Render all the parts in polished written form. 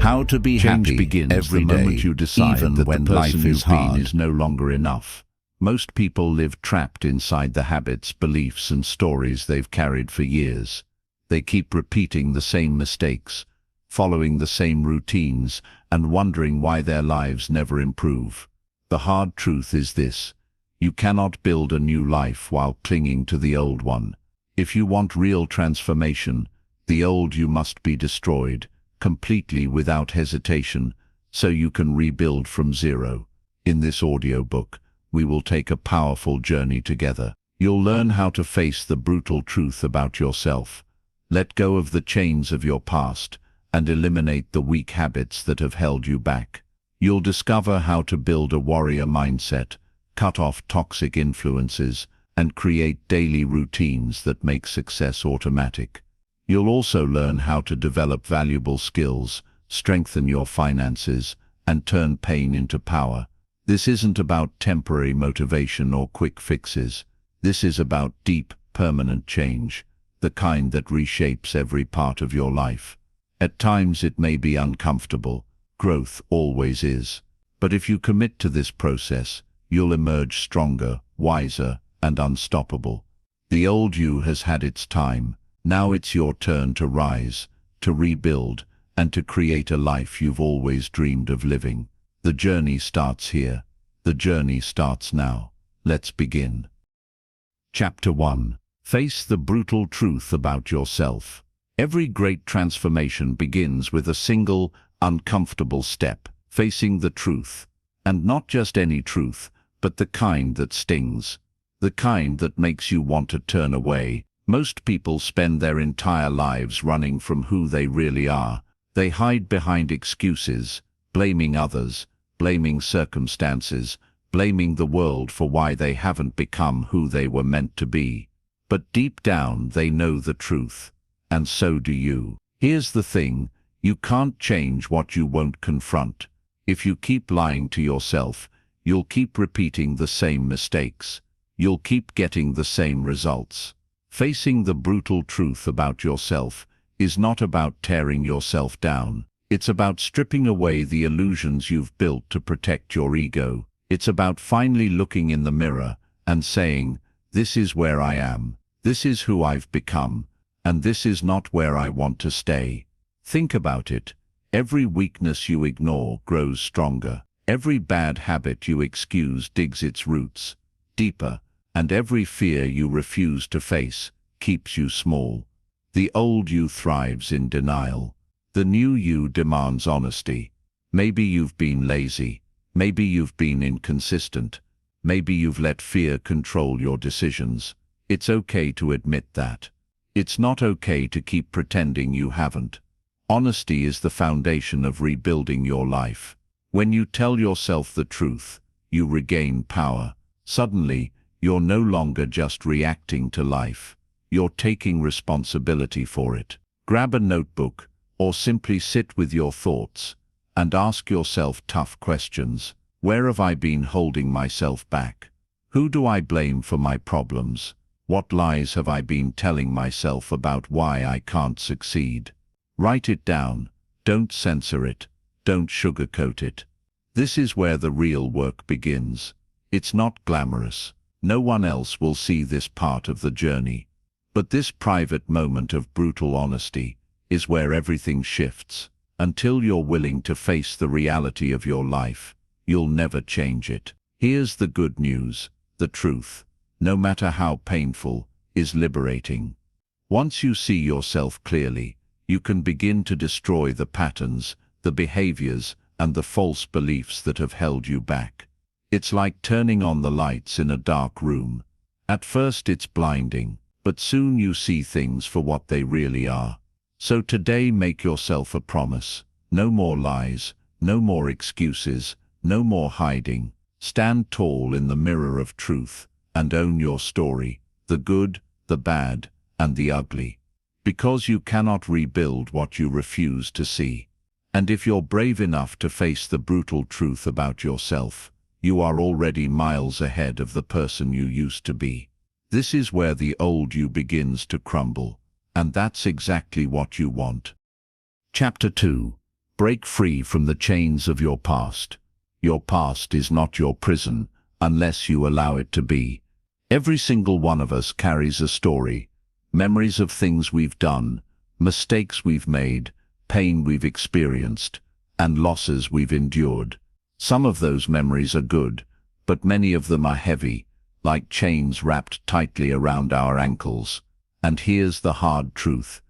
How to be Change happy begins every the moment day, you decide even that when the life person is you've been hard. is no longer enough. Most people live trapped inside the habits, beliefs, and stories they've carried for years. They keep repeating the same mistakes, following the same routines, and wondering why their lives never improve. The hard truth is this: you cannot build a new life while clinging to the old one. If you want real transformation, the old you must be destroyed, completely without hesitation, so you can rebuild from zero. In this audiobook, we will take a powerful journey together. You'll learn how to face the brutal truth about yourself, let go of the chains of your past, and eliminate the weak habits that have held you back. You'll discover how to build a warrior mindset, cut off toxic influences, and create daily routines that make success automatic. You'll also learn how to develop valuable skills, strengthen your finances, and turn pain into power. This isn't about temporary motivation or quick fixes. This is about deep, permanent change, the kind that reshapes every part of your life. At times it may be uncomfortable. Growth always is. But if you commit to this process, you'll emerge stronger, wiser, and unstoppable. The old you has had its time. Now it's your turn to rise, to rebuild, and to create a life you've always dreamed of living. The journey starts here. The journey starts now. Let's begin. Chapter 1. Face the brutal truth about yourself. Every great transformation begins with a single, uncomfortable step: facing the truth. And not just any truth, but the kind that stings. The kind that makes you want to turn away. Most people spend their entire lives running from who they really are. They hide behind excuses, blaming others, blaming circumstances, blaming the world for why they haven't become who they were meant to be. But deep down they know the truth, and so do you. Here's the thing: you can't change what you won't confront. If you keep lying to yourself, you'll keep repeating the same mistakes. You'll keep getting the same results. Facing the brutal truth about yourself is not about tearing yourself down. It's about stripping away the illusions you've built to protect your ego. It's about finally looking in the mirror and saying, "This is where I am. This is who I've become. And this is not where I want to stay." Think about it. Every weakness you ignore grows stronger. Every bad habit you excuse digs its roots deeper. And every fear you refuse to face keeps you small. The old you thrives in denial. The new you demands honesty. Maybe you've been lazy. Maybe you've been inconsistent. Maybe you've let fear control your decisions. It's okay to admit that. It's not okay to keep pretending you haven't. Honesty is the foundation of rebuilding your life. When you tell yourself the truth, you regain power. Suddenly, you're no longer just reacting to life. You're taking responsibility for it. Grab a notebook, or simply sit with your thoughts, and ask yourself tough questions. Where have I been holding myself back? Who do I blame for my problems? What lies have I been telling myself about why I can't succeed? Write it down. Don't censor it. Don't sugarcoat it. This is where the real work begins. It's not glamorous. No one else will see this part of the journey. But this private moment of brutal honesty is where everything shifts. Until you're willing to face the reality of your life, you'll never change it. Here's the good news: the truth, no matter how painful, is liberating. Once you see yourself clearly, you can begin to destroy the patterns, the behaviors, and the false beliefs that have held you back. It's like turning on the lights in a dark room. At first it's blinding, but soon you see things for what they really are. So today, make yourself a promise. No more lies, no more excuses, no more hiding. Stand tall in the mirror of truth and own your story, the good, the bad, and the ugly. Because you cannot rebuild what you refuse to see. And if you're brave enough to face the brutal truth about yourself, you are already miles ahead of the person you used to be. This is where the old you begins to crumble, and that's exactly what you want. Chapter 2. Break free from the chains of your past. Your past is not your prison unless you allow it to be. Every single one of us carries a story, memories of things we've done, mistakes we've made, pain we've experienced, and losses we've endured. Some of those memories are good, but many of them are heavy, like chains wrapped tightly around our ankles. And here's the hard truth.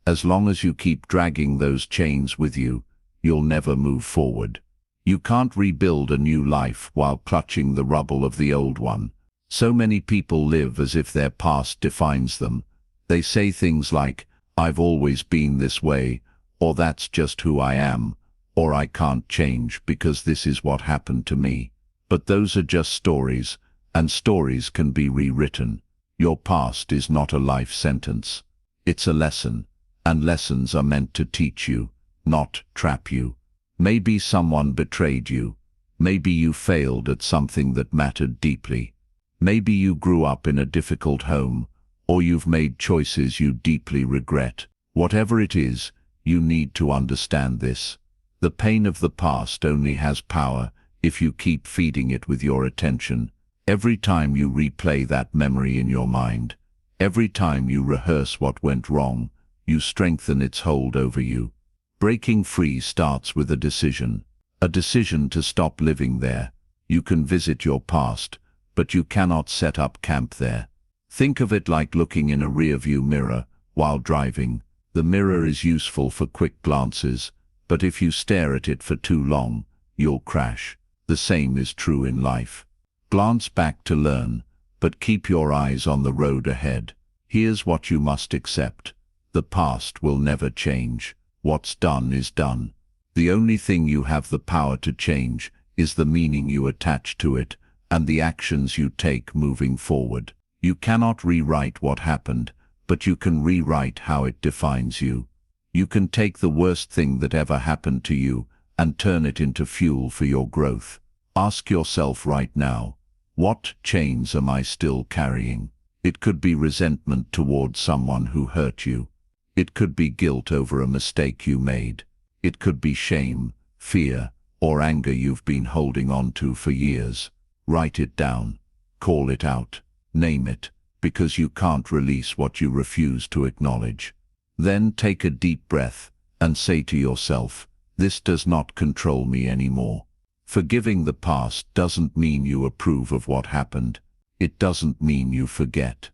As long as you keep dragging those chains with you, you'll never move forward. You can't rebuild a new life while clutching the rubble of the old one. So many people live as if their past defines them. They say things like, "I've always been this way," or "That's just who I am," or "I can't change because this is what happened to me." But those are just stories, and stories can be rewritten. Your past is not a life sentence. It's a lesson, and lessons are meant to teach you, not trap you. Maybe someone betrayed you. Maybe you failed at something that mattered deeply. Maybe you grew up in a difficult home, or you've made choices you deeply regret. Whatever it is, you need to understand this. The pain of the past only has power if you keep feeding it with your attention. Every time you replay that memory in your mind, every time you rehearse what went wrong, you strengthen its hold over you. Breaking free starts with a decision to stop living there. You can visit your past, but you cannot set up camp there. Think of it like looking in a rearview mirror while driving. The mirror is useful for quick glances, but if you stare at it for too long, you'll crash. The same is true in life. Glance back to learn, but keep your eyes on the road ahead. Here's what you must accept. The past will never change. What's done is done. The only thing you have the power to change is the meaning you attach to it and the actions you take moving forward. You cannot rewrite what happened, but you can rewrite how it defines you. You can take the worst thing that ever happened to you and turn it into fuel for your growth. Ask yourself right now, what chains am I still carrying? It could be resentment towards someone who hurt you. It could be guilt over a mistake you made. It could be shame, fear, or anger you've been holding on to for years. Write it down. Call it out. Name it, because you can't release what you refuse to acknowledge. Then take a deep breath and say to yourself, "This does not control me anymore." Forgiving the past doesn't mean you approve of what happened. It doesn't mean you forget.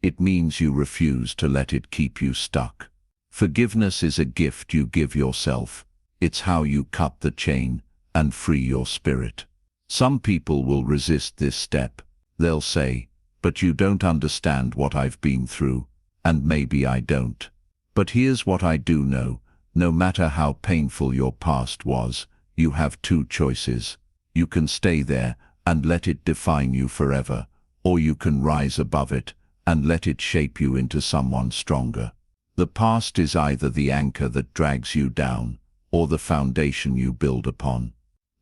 It means you refuse to let it keep you stuck. Forgiveness is a gift you give yourself. It's how you cut the chain and free your spirit. Some people will resist this step. They'll say, "But you don't understand what I've been through," and maybe I don't. But here's what I do know. No matter how painful your past was, you have two choices. You can stay there and let it define you forever, or you can rise above it and let it shape you into someone stronger. The past is either the anchor that drags you down, or the foundation you build upon.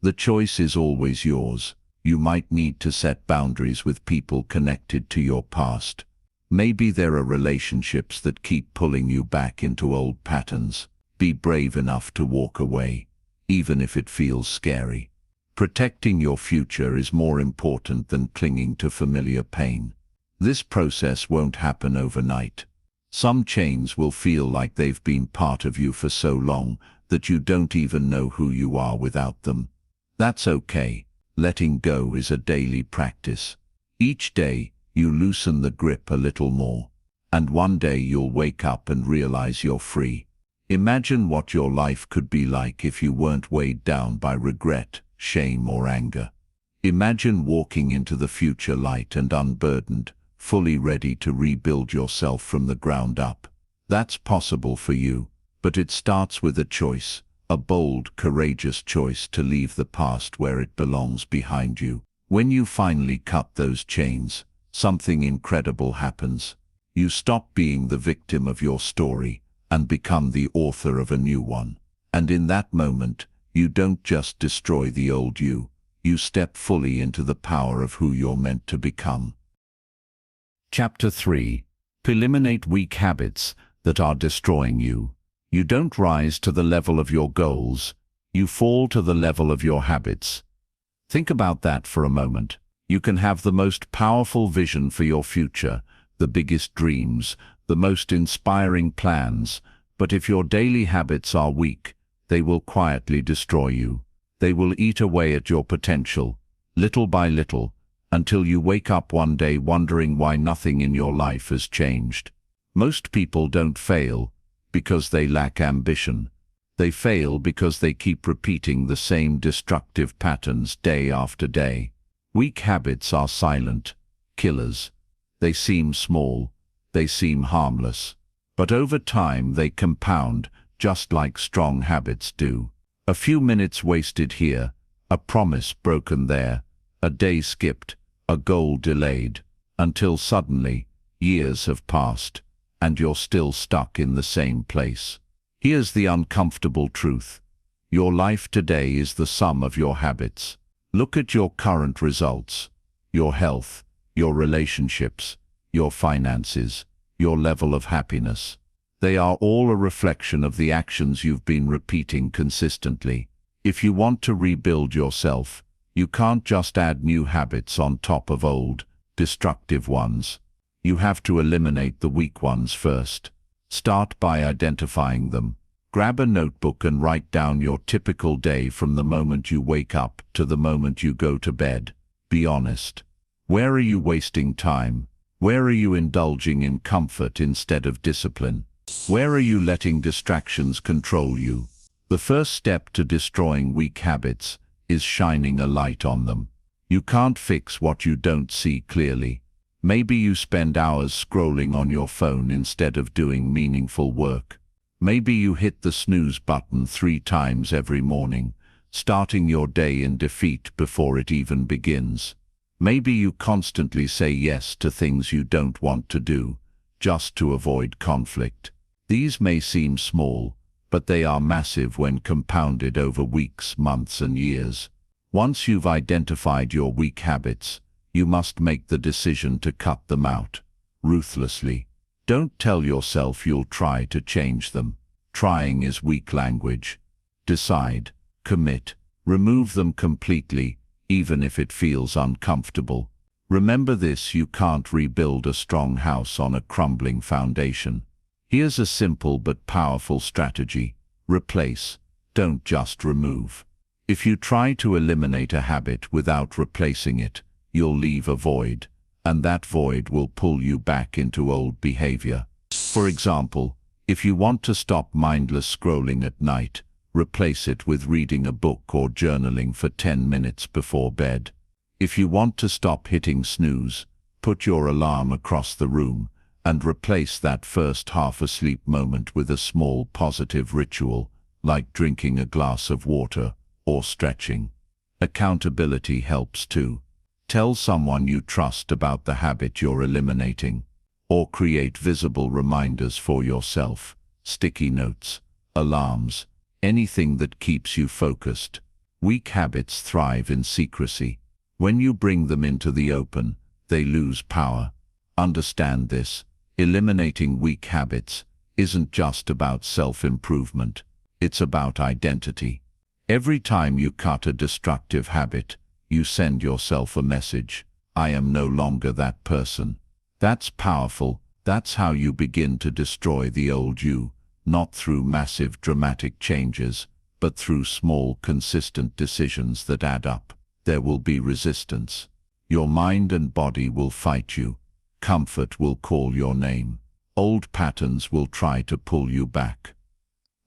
The choice is always yours. You might need to set boundaries with people connected to your past. Maybe there are relationships that keep pulling you back into old patterns. Be brave enough to walk away, even if it feels scary. Protecting your future is more important than clinging to familiar pain. This process won't happen overnight. Some chains will feel like they've been part of you for so long that you don't even know who you are without them. That's okay. Letting go is a daily practice. Each day, you loosen the grip a little more, and one day you'll wake up and realize you're free. Imagine what your life could be like if you weren't weighed down by regret, shame, or anger. Imagine walking into the future light and unburdened, fully ready to rebuild yourself from the ground up. That's possible for you, but it starts with a choice, a bold, courageous choice to leave the past where it belongs behind you. When you finally cut those chains, something incredible happens. You stop being the victim of your story and become the author of a new one. And in that moment, you don't just destroy the old you, you step fully into the power of who you're meant to become. Chapter 3. Eliminate weak habits that are destroying you. You don't rise to the level of your goals, You fall to the level of your habits. Think about that for a moment. You can have the most powerful vision for your future, the biggest dreams, the most inspiring plans, but if your daily habits are weak, they will quietly destroy you. They will eat away at your potential, little by little, until you wake up one day wondering why nothing in your life has changed. Most people don't fail because they lack ambition. They fail because they keep repeating the same destructive patterns day after day. Weak habits are silent killers. They seem small, they seem harmless, but over time they compound just like strong habits do. A few minutes wasted here, a promise broken there, a day skipped, a goal delayed, until suddenly years have passed and you're still stuck in the same place. Here's the uncomfortable truth. Your life today is the sum of your habits. Look at your current results, your health, your relationships, your finances, your level of happiness. They are all a reflection of the actions you've been repeating consistently. If you want to rebuild yourself, you can't just add new habits on top of old, destructive ones. You have to eliminate the weak ones first. Start by identifying them. Grab a notebook and write down your typical day from the moment you wake up to the moment you go to bed. Be honest. Where are you wasting time? Where are you indulging in comfort instead of discipline? Where are you letting distractions control you? The first step to destroying weak habits is shining a light on them. You can't fix what you don't see clearly. Maybe you spend hours scrolling on your phone instead of doing meaningful work. Maybe you hit the snooze button 3 times every morning, starting your day in defeat before it even begins. Maybe you constantly say yes to things you don't want to do, just to avoid conflict. These may seem small, but they are massive when compounded over weeks, months, and years. Once you've identified your weak habits, you must make the decision to cut them out, ruthlessly. Don't tell yourself you'll try to change them. Trying is weak language. Decide, commit, remove them completely, even if it feels uncomfortable. Remember this: you can't rebuild a strong house on a crumbling foundation. Here's a simple but powerful strategy. Replace, don't just remove. If you try to eliminate a habit without replacing it, you'll leave a void, and that void will pull you back into old behavior. For example, if you want to stop mindless scrolling at night, replace it with reading a book or journaling for 10 minutes before bed. If you want to stop hitting snooze, put your alarm across the room and replace that first half-asleep moment with a small positive ritual, like drinking a glass of water or stretching. Accountability helps too. Tell someone you trust about the habit you're eliminating, or create visible reminders for yourself, sticky notes, alarms, anything that keeps you focused. Weak habits thrive in secrecy. When you bring them into the open, they lose power. Understand this. Eliminating weak habits isn't just about self-improvement. It's about identity. Every time you cut a destructive habit, you send yourself a message. I am no longer that person. That's powerful. That's how you begin to destroy the old you, not through massive dramatic changes, but through small, consistent decisions that add up. There will be resistance. Your mind and body will fight you. Comfort will call your name. Old patterns will try to pull you back.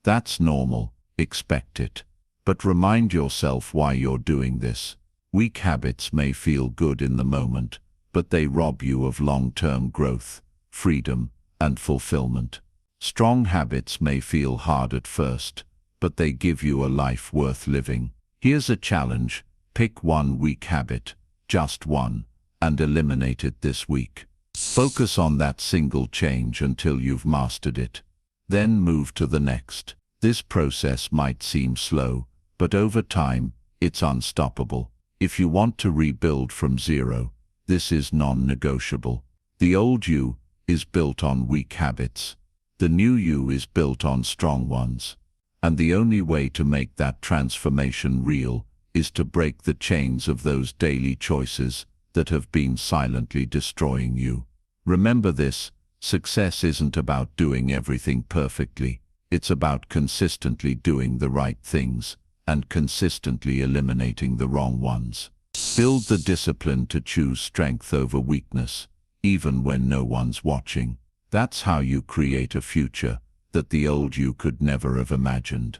That's normal. Expect it. But remind yourself why you're doing this. Weak habits may feel good in the moment, but they rob you of long-term growth, freedom, and fulfillment. Strong habits may feel hard at first, but they give you a life worth living. Here's a challenge. Pick one weak habit, just one, and eliminate it this week. Focus on that single change until you've mastered it. Then move to the next. This process might seem slow, but over time, it's unstoppable. If you want to rebuild from zero, this is non-negotiable. The old you is built on weak habits. The new you is built on strong ones. And the only way to make that transformation real is to break the chains of those daily choices that have been silently destroying you. Remember this, success isn't about doing everything perfectly. It's about consistently doing the right things and consistently eliminating the wrong ones. Build the discipline to choose strength over weakness, even when no one's watching. That's how you create a future that the old you could never have imagined.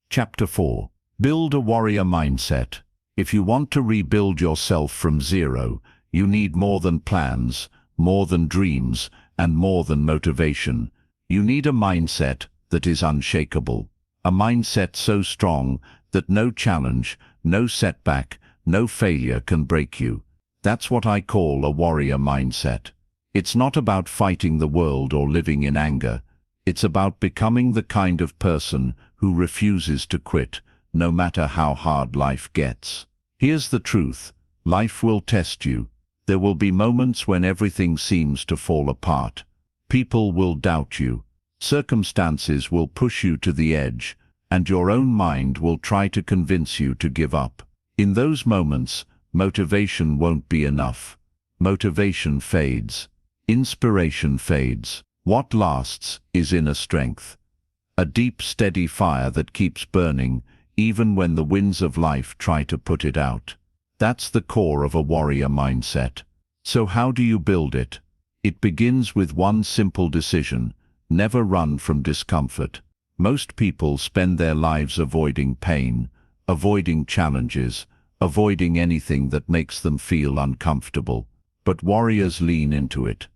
Chapter 4. Build a warrior mindset. If you want to rebuild yourself from zero, you need more than plans, more than dreams, and more than motivation. You need a mindset that is unshakable. A mindset so strong that no challenge, no setback, no failure can break you. That's what I call a warrior mindset. It's not about fighting the world or living in anger. It's about becoming the kind of person who refuses to quit, no matter how hard life gets. Here's the truth. Life will test you. There will be moments when everything seems to fall apart. People will doubt you. Circumstances will push you to the edge, and your own mind will try to convince you to give up. In those moments, motivation won't be enough. Motivation fades. Inspiration fades. What lasts is inner strength. A deep, steady fire that keeps burning, even when the winds of life try to put it out. That's the core of a warrior mindset. So how do you build it? It begins with one simple decision: never run from discomfort. Most people spend their lives avoiding pain, avoiding challenges, avoiding anything that makes them feel uncomfortable. But warriors lean into it.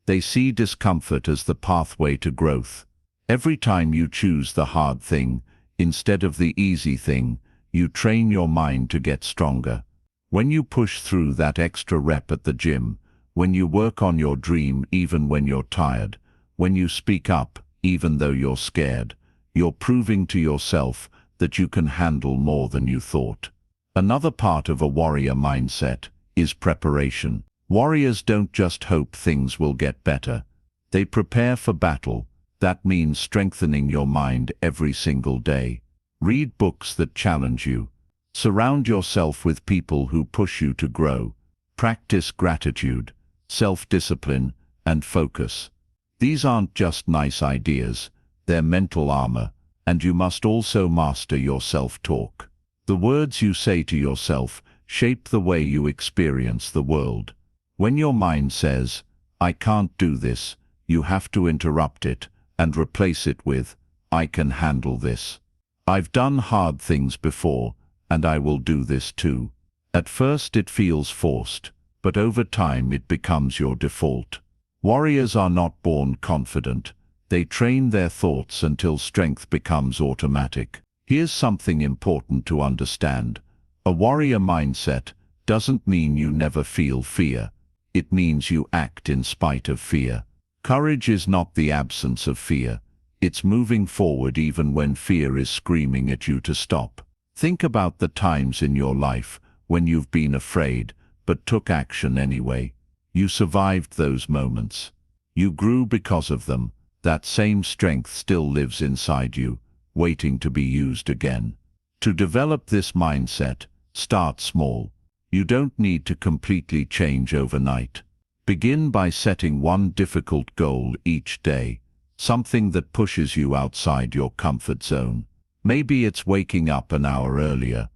They see discomfort as the pathway to growth. Every time you choose the hard thing instead of the easy thing, you train your mind to get stronger. When you push through that extra rep at the gym, when you work on your dream even when you're tired, when you speak up even though you're scared, you're proving to yourself that you can handle more than you thought. Another part of a warrior mindset is preparation. Warriors don't just hope things will get better. They prepare for battle. That means strengthening your mind every single day. Read books that challenge you. Surround yourself with people who push you to grow. Practice gratitude, self-discipline, and focus. These aren't just nice ideas. They're mental armor, and you must also master your self-talk. The words you say to yourself shape the way you experience the world. When your mind says, "I can't do this," you have to interrupt it and replace it with, "I can handle this. I've done hard things before, and I will do this too." At first it feels forced, but over time it becomes your default. Warriors are not born confident. They train their thoughts until strength becomes automatic. Here's something important to understand. A warrior mindset doesn't mean you never feel fear. It means you act in spite of fear. Courage is not the absence of fear. It's moving forward even when fear is screaming at you to stop. Think about the times in your life when you've been afraid, but took action anyway. You survived those moments. You grew because of them. That same strength still lives inside you, waiting to be used again. To develop this mindset, start small. You don't need to completely change overnight. Begin by setting one difficult goal each day, something that pushes you outside your comfort zone. Maybe it's waking up an hour earlier.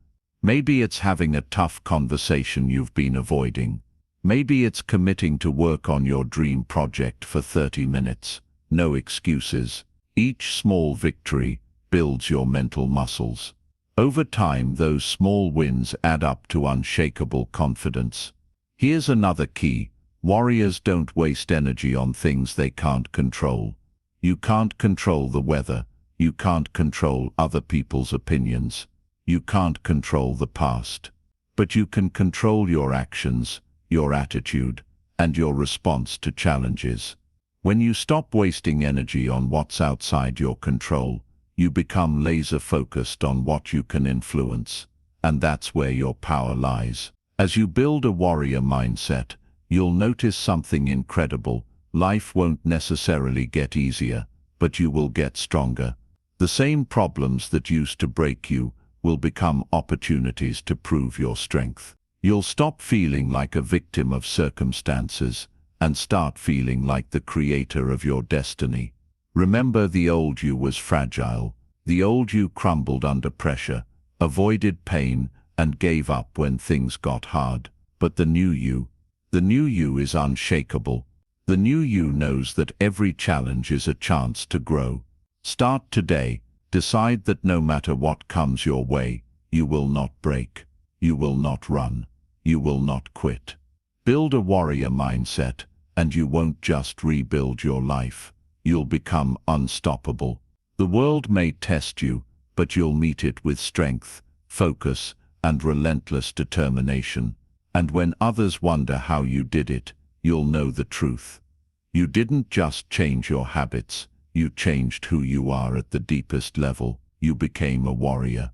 Maybe it's having a tough conversation you've been avoiding. Maybe it's committing to work on your dream project for 30 minutes. No excuses. Each small victory builds your mental muscles. Over time, those small wins add up to unshakable confidence. Here's another key. Warriors don't waste energy on things they can't control. You can't control the weather. You can't control other people's opinions. You can't control the past. But you can control your actions, your attitude, and your response to challenges. When you stop wasting energy on what's outside your control, you become laser-focused on what you can influence. And that's where your power lies. As you build a warrior mindset, you'll notice something incredible. Life won't necessarily get easier, but you will get stronger. The same problems that used to break you will become opportunities to prove your strength. You'll stop feeling like a victim of circumstances and start feeling like the creator of your destiny. Remember, the old you was fragile. The old you crumbled under pressure, avoided pain, and gave up when things got hard. But the new you is unshakable. The new you knows that every challenge is a chance to grow. Start today. Decide that no matter what comes your way, you will not break. You will not run. You will not quit. Build a warrior mindset, and you won't just rebuild your life. You'll become unstoppable. The world may test you, but you'll meet it with strength, focus, and relentless determination. And when others wonder how you did it, you'll know the truth. You didn't just change your habits. You changed who you are at the deepest level. You became a warrior.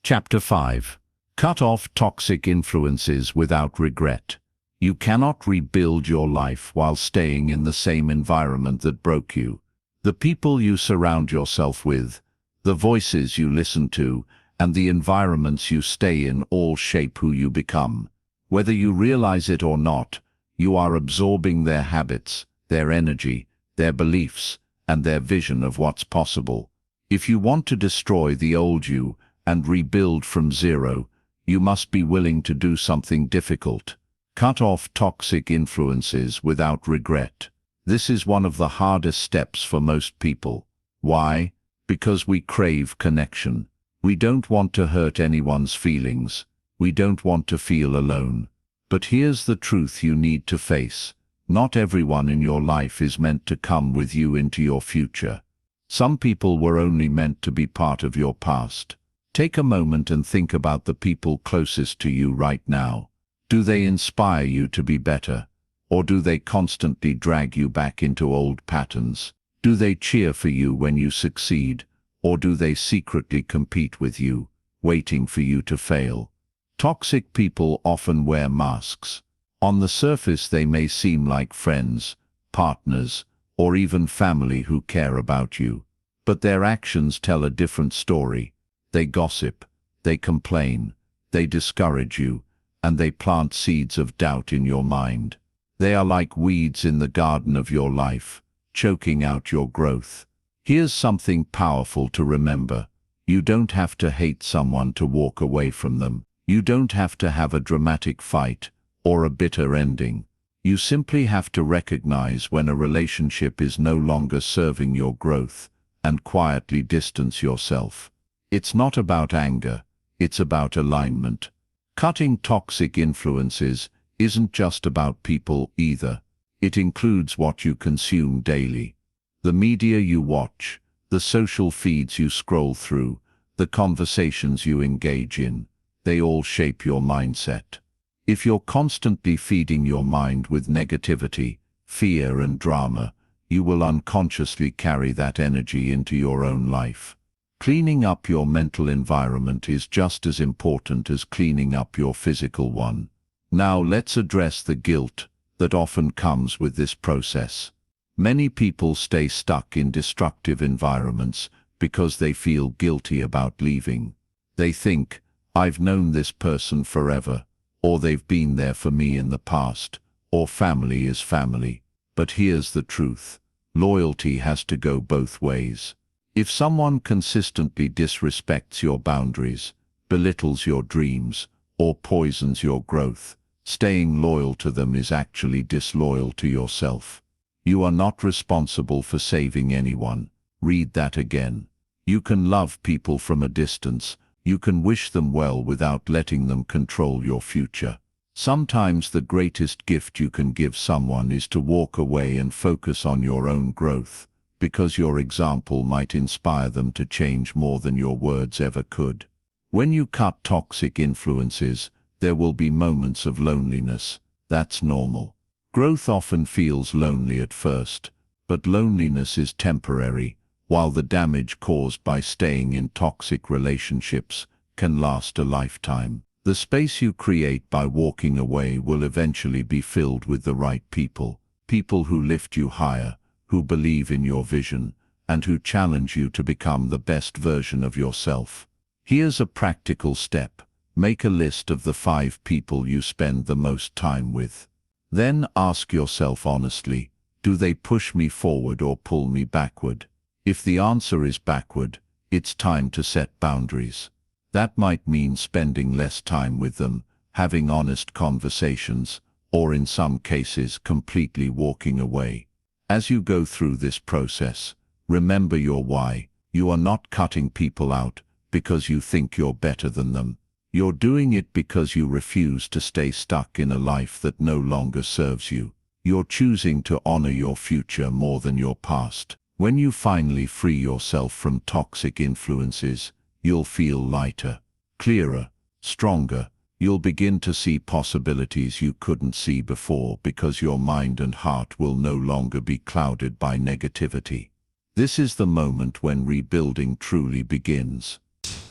Chapter 5. Cut off toxic influences without regret. You cannot rebuild your life while staying in the same environment that broke you. The people you surround yourself with, the voices you listen to, and the environments you stay in all shape who you become. Whether you realize it or not, you are absorbing their habits, their energy, their beliefs, and their vision of what's possible. If you want to destroy the old you and rebuild from zero, you must be willing to do something difficult. Cut off toxic influences without regret. This is one of the hardest steps for most people. Why? Because we crave connection. We don't want to hurt anyone's feelings. We don't want to feel alone. But here's the truth you need to face. Not everyone in your life is meant to come with you into your future. Some people were only meant to be part of your past. Take a moment and think about the people closest to you right now. Do they inspire you to be better? Or do they constantly drag you back into old patterns? Do they cheer for you when you succeed? Or do they secretly compete with you, waiting for you to fail? Toxic people often wear masks. On the surface they may seem like friends, partners, or even family who care about you. But their actions tell a different story. They gossip, they complain, they discourage you, and they plant seeds of doubt in your mind. They are like weeds in the garden of your life, choking out your growth. Here's something powerful to remember. You don't have to hate someone to walk away from them. You don't have to have a dramatic fight or a bitter ending. You simply have to recognize when a relationship is no longer serving your growth and quietly distance yourself. It's not about anger, it's about alignment. Cutting toxic influences isn't just about people either. It includes what you consume daily. The media you watch, the social feeds you scroll through, the conversations you engage in, they all shape your mindset. If you're constantly feeding your mind with negativity, fear, and drama, you will unconsciously carry that energy into your own life. Cleaning up your mental environment is just as important as cleaning up your physical one. Now let's address the guilt that often comes with this process. Many people stay stuck in destructive environments because they feel guilty about leaving. They think, I've known this person forever, or they've been there for me in the past, or family is family. But here's the truth. Loyalty has to go both ways. If someone consistently disrespects your boundaries, belittles your dreams, or poisons your growth, staying loyal to them is actually disloyal to yourself. You are not responsible for saving anyone. Read that again. You can love people from a distance. You can wish them well without letting them control your future. Sometimes the greatest gift you can give someone is to walk away and focus on your own growth, because your example might inspire them to change more than your words ever could. When you cut toxic influences, there will be moments of loneliness. That's normal. Growth often feels lonely at first, but loneliness is temporary, while the damage caused by staying in toxic relationships can last a lifetime. The space you create by walking away will eventually be filled with the right people, people who lift you higher, who believe in your vision, and who challenge you to become the best version of yourself. Here's a practical step. Make a list of the 5 people you spend the most time with. Then ask yourself honestly, do they push me forward or pull me backward? If the answer is backward, it's time to set boundaries. That might mean spending less time with them, having honest conversations, or in some cases completely walking away. As you go through this process, remember your why. You are not cutting people out because you think you're better than them. You're doing it because you refuse to stay stuck in a life that no longer serves you. You're choosing to honor your future more than your past. When you finally free yourself from toxic influences, you'll feel lighter, clearer, stronger. You'll begin to see possibilities you couldn't see before because your mind and heart will no longer be clouded by negativity. This is the moment when rebuilding truly begins.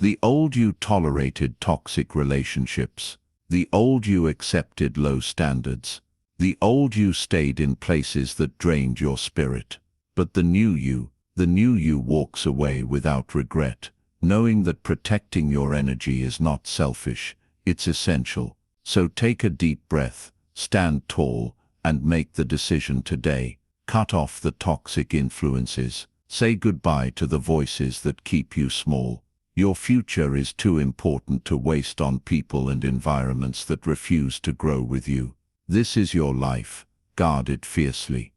The old you tolerated toxic relationships. The old you accepted low standards. The old you stayed in places that drained your spirit. But the new you walks away without regret, knowing that protecting your energy is not selfish, it's essential. So take a deep breath, stand tall, and make the decision today. Cut off the toxic influences. Say goodbye to the voices that keep you small. Your future is too important to waste on people and environments that refuse to grow with you. This is your life. Guard it fiercely.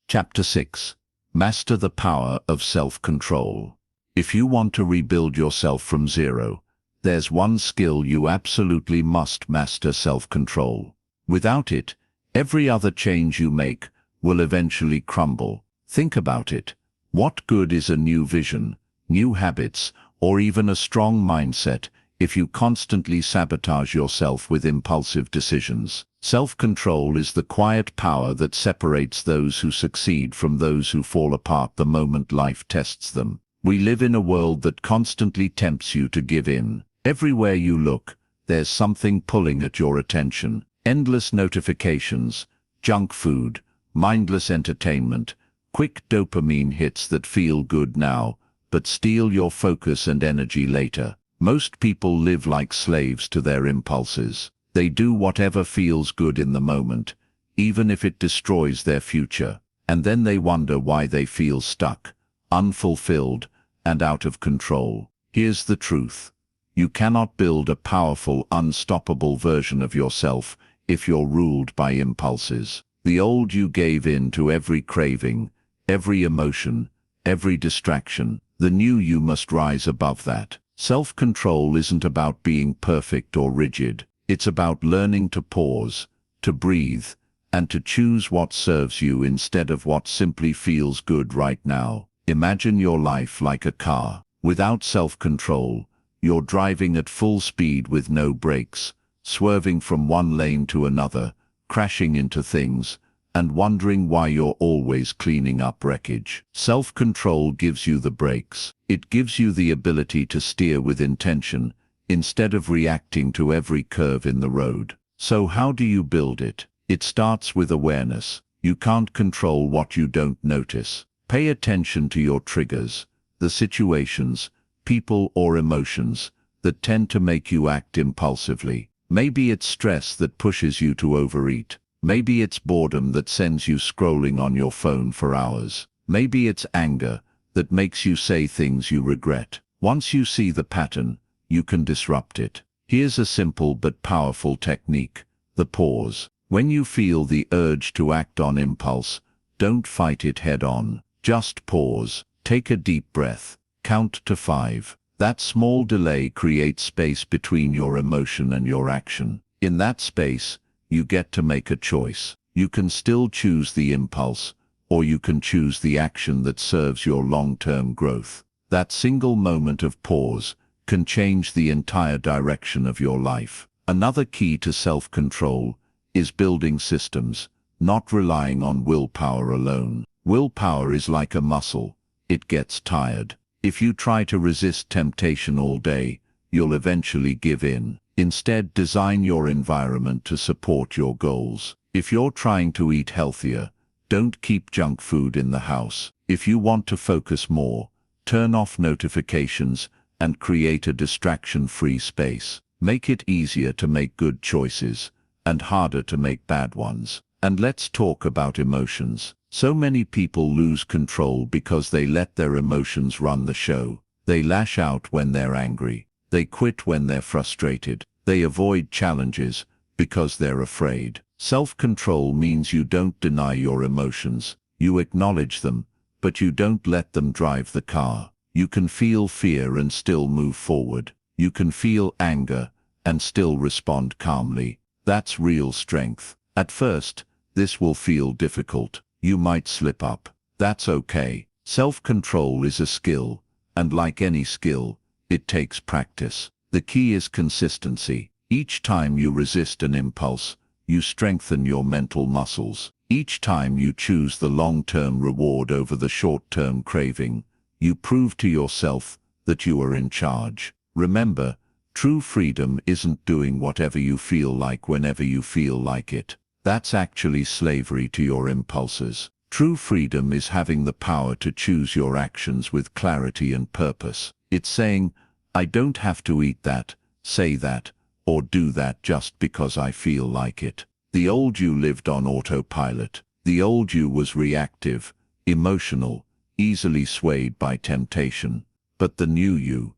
Chapter 6. Master the power of self-control. If you want to rebuild yourself from zero, there's one skill you absolutely must master: self-control. Without it, every other change you make will eventually crumble. Think about it. What good is a new vision, new habits, or even a strong mindset if you constantly sabotage yourself with impulsive decisions? Self-control is the quiet power that separates those who succeed from those who fall apart the moment life tests them. We live in a world that constantly tempts you to give in. Everywhere you look, there's something pulling at your attention. Endless notifications, junk food, mindless entertainment, quick dopamine hits that feel good now, but steal your focus and energy later. Most people live like slaves to their impulses. They do whatever feels good in the moment, even if it destroys their future. And then they wonder why they feel stuck, unfulfilled, and out of control. Here's the truth. You cannot build a powerful, unstoppable version of yourself if you're ruled by impulses. The old you gave in to every craving, every emotion, every distraction. The new you must rise above that. Self-control isn't about being perfect or rigid. It's about learning to pause, to breathe, and to choose what serves you instead of what simply feels good right now. Imagine your life like a car. Without self-control, you're driving at full speed with no brakes, swerving from one lane to another, crashing into things, and wondering why you're always cleaning up wreckage. Self-control gives you the brakes. It gives you the ability to steer with intention, instead of reacting to every curve in the road. So how do you build it? It starts with awareness. You can't control what you don't notice. Pay attention to your triggers, the situations, people or emotions that tend to make you act impulsively. Maybe it's stress that pushes you to overeat. Maybe it's boredom that sends you scrolling on your phone for hours. Maybe it's anger that makes you say things you regret. Once you see the pattern, you can disrupt it. Here's a simple but powerful technique: the pause. When you feel the urge to act on impulse, don't fight it head-on. Just pause. Take a deep breath. Count to 5. That small delay creates space between your emotion and your action. In that space, you get to make a choice. You can still choose the impulse, or you can choose the action that serves your long-term growth. That single moment of pause can change the entire direction of your life. Another key to self-control is building systems, not relying on willpower alone. Willpower is like a muscle. It gets tired. If you try to resist temptation all day, you'll eventually give in. Instead, design your environment to support your goals. If you're trying to eat healthier, Don't keep junk food in the house. If you want to focus more, turn off notifications and create a distraction-free space. Make it easier to make good choices and harder to make bad ones. And let's talk about emotions. So many people lose control because they let their emotions run the show. They lash out when they're angry. They quit when they're frustrated. They avoid challenges because they're afraid. Self-control means you don't deny your emotions. You acknowledge them, but you don't let them drive the car. You can feel fear and still move forward. You can feel anger and still respond calmly. That's real strength. At first, this will feel difficult. You might slip up. That's okay. Self-control is a skill, and like any skill, it takes practice. The key is consistency. Each time you resist an impulse, you strengthen your mental muscles. Each time you choose the long-term reward over the short-term craving, you prove to yourself that you are in charge. Remember, true freedom isn't doing whatever you feel like whenever you feel like it. That's actually slavery to your impulses. True freedom is having the power to choose your actions with clarity and purpose. It's saying, I don't have to eat that, say that, or do that just because I feel like it. The old you lived on autopilot. The old you was reactive, emotional, easily swayed by temptation. But the new you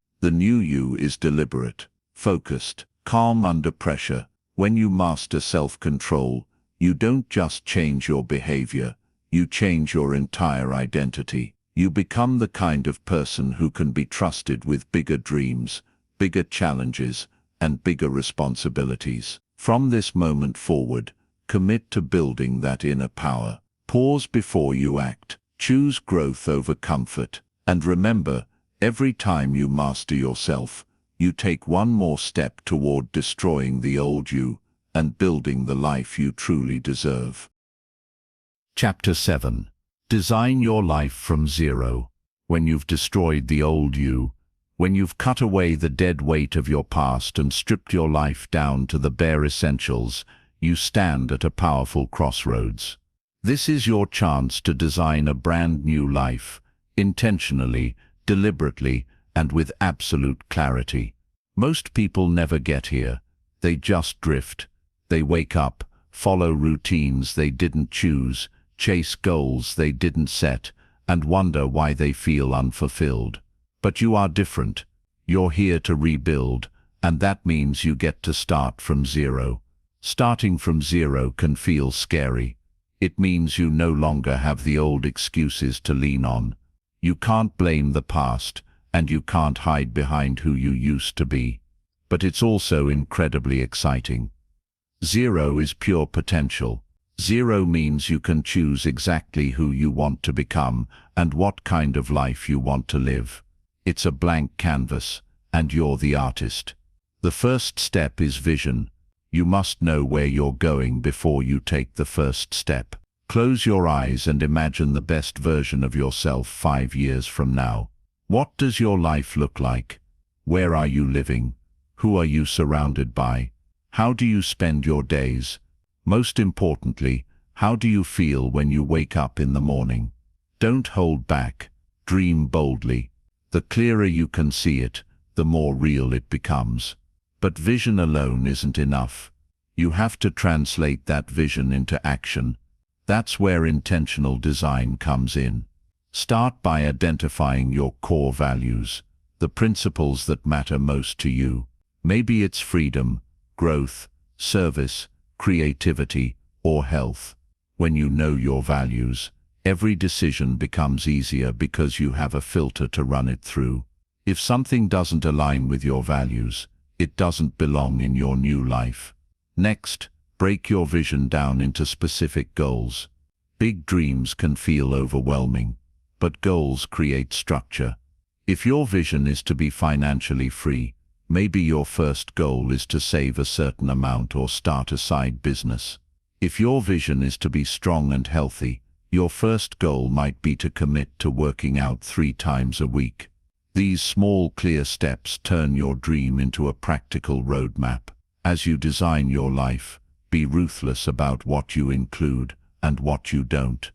is deliberate, focused, calm under pressure. When you master self-control, you don't just change your behavior, you change your entire identity. You become the kind of person who can be trusted with bigger dreams, bigger challenges, and bigger responsibilities. From this moment forward, commit to building that inner power. Pause before you act. Choose growth over comfort. And remember, every time you master yourself, you take one more step toward destroying the old you and building the life you truly deserve. Chapter 7. Design your life from zero. When you've destroyed the old you, when you've cut away the dead weight of your past and stripped your life down to the bare essentials, you stand at a powerful crossroads. This is your chance to design a brand new life, intentionally, deliberately, and with absolute clarity. Most people never get here. They just drift. They wake up, follow routines they didn't choose, chase goals they didn't set, and wonder why they feel unfulfilled. But you are different. You're here to rebuild, and that means you get to start from zero. Starting from zero can feel scary. It means you no longer have the old excuses to lean on. You can't blame the past, and you can't hide behind who you used to be. But it's also incredibly exciting. Zero is pure potential. Zero means you can choose exactly who you want to become and what kind of life you want to live. It's a blank canvas, and you're the artist. The first step is vision. You must know where you're going before you take the first step. Close your eyes and imagine the best version of yourself 5 years from now. What does your life look like? Where are you living? Who are you surrounded by? How do you spend your days? Most importantly, how do you feel when you wake up in the morning? Don't hold back. Dream boldly. The clearer you can see it, the more real it becomes. But vision alone isn't enough. You have to translate that vision into action. That's where intentional design comes in. Start by identifying your core values, the principles that matter most to you. Maybe it's freedom, growth, service, creativity, or health. When you know your values, every decision becomes easier because you have a filter to run it through. If something doesn't align with your values, it doesn't belong in your new life. Next, break your vision down into specific goals. Big dreams can feel overwhelming, but goals create structure. If your vision is to be financially free, maybe your first goal is to save a certain amount or start a side business. If your vision is to be strong and healthy, your first goal might be to commit to working out 3 times a week. These small, clear steps turn your dream into a practical roadmap. As you design your life, be ruthless about what you include and what you don't.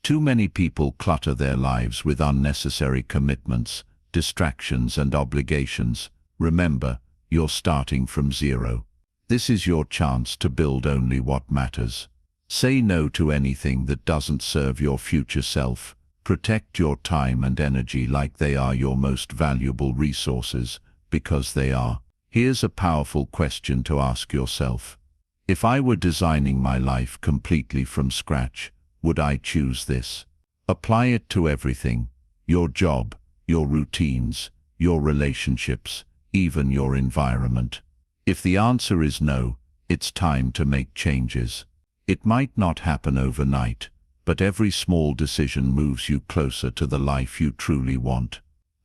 Too many people clutter their lives with unnecessary commitments, distractions and obligations. Remember, you're starting from zero. This is your chance to build only what matters. Say no to anything that doesn't serve your future self. Protect your time and energy like they are your most valuable resources, because they are. Here's a powerful question to ask yourself. If I were designing my life completely from scratch, would I choose this? Apply it to everything: your job, your routines, your relationships, even your environment. If the answer is no, it's time to make changes. It might not happen overnight, but every small decision moves you closer to the life you truly want.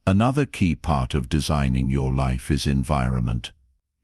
Another key part of designing your life is environment.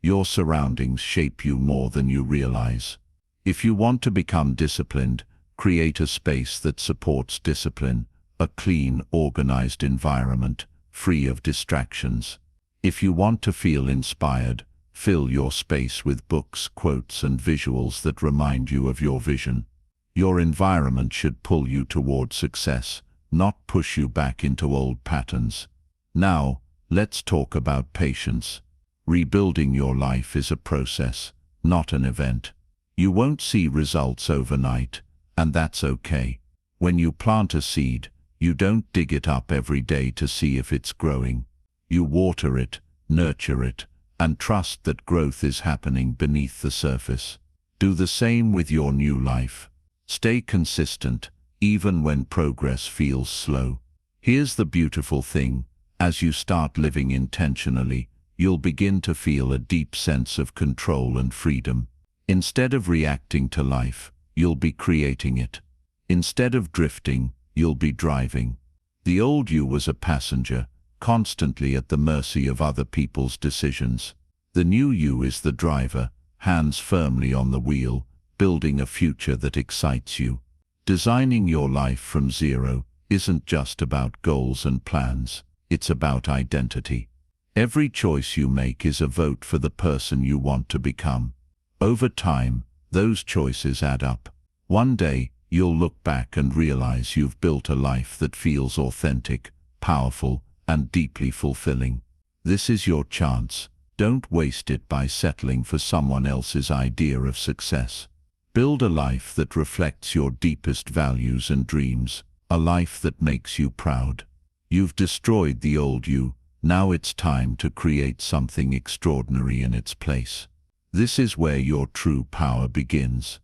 Your surroundings shape you more than you realize. If you want to become disciplined, create a space that supports discipline, a clean, organized environment, free of distractions. If you want to feel inspired, fill your space with books, quotes, and visuals that remind you of your vision. Your environment should pull you toward success, not push you back into old patterns. Now, let's talk about patience. Rebuilding your life is a process, not an event. You won't see results overnight, and that's okay. When you plant a seed, you don't dig it up every day to see if it's growing. You water it, nurture it, and trust that growth is happening beneath the surface. Do the same with your new life. Stay consistent, even when progress feels slow. Here's the beautiful thing: as you start living intentionally, you'll begin to feel a deep sense of control and freedom. Instead of reacting to life, you'll be creating it. Instead of drifting, you'll be driving. The old you was a passenger, constantly at the mercy of other people's decisions. The new you is the driver, hands firmly on the wheel, building a future that excites you. Designing your life from zero isn't just about goals and plans, it's about identity. Every choice you make is a vote for the person you want to become. Over time, those choices add up. One day, you'll look back and realize you've built a life that feels authentic, powerful, and deeply fulfilling. This is your chance. Don't waste it by settling for someone else's idea of success. Build a life that reflects your deepest values and dreams, a life that makes you proud. You've destroyed the old you, now it's time to create something extraordinary in its place. This is where your true power begins.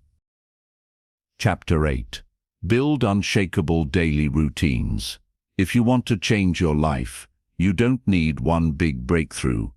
Chapter 8. Build unshakable daily routines. If you want to change your life, you don't need one big breakthrough.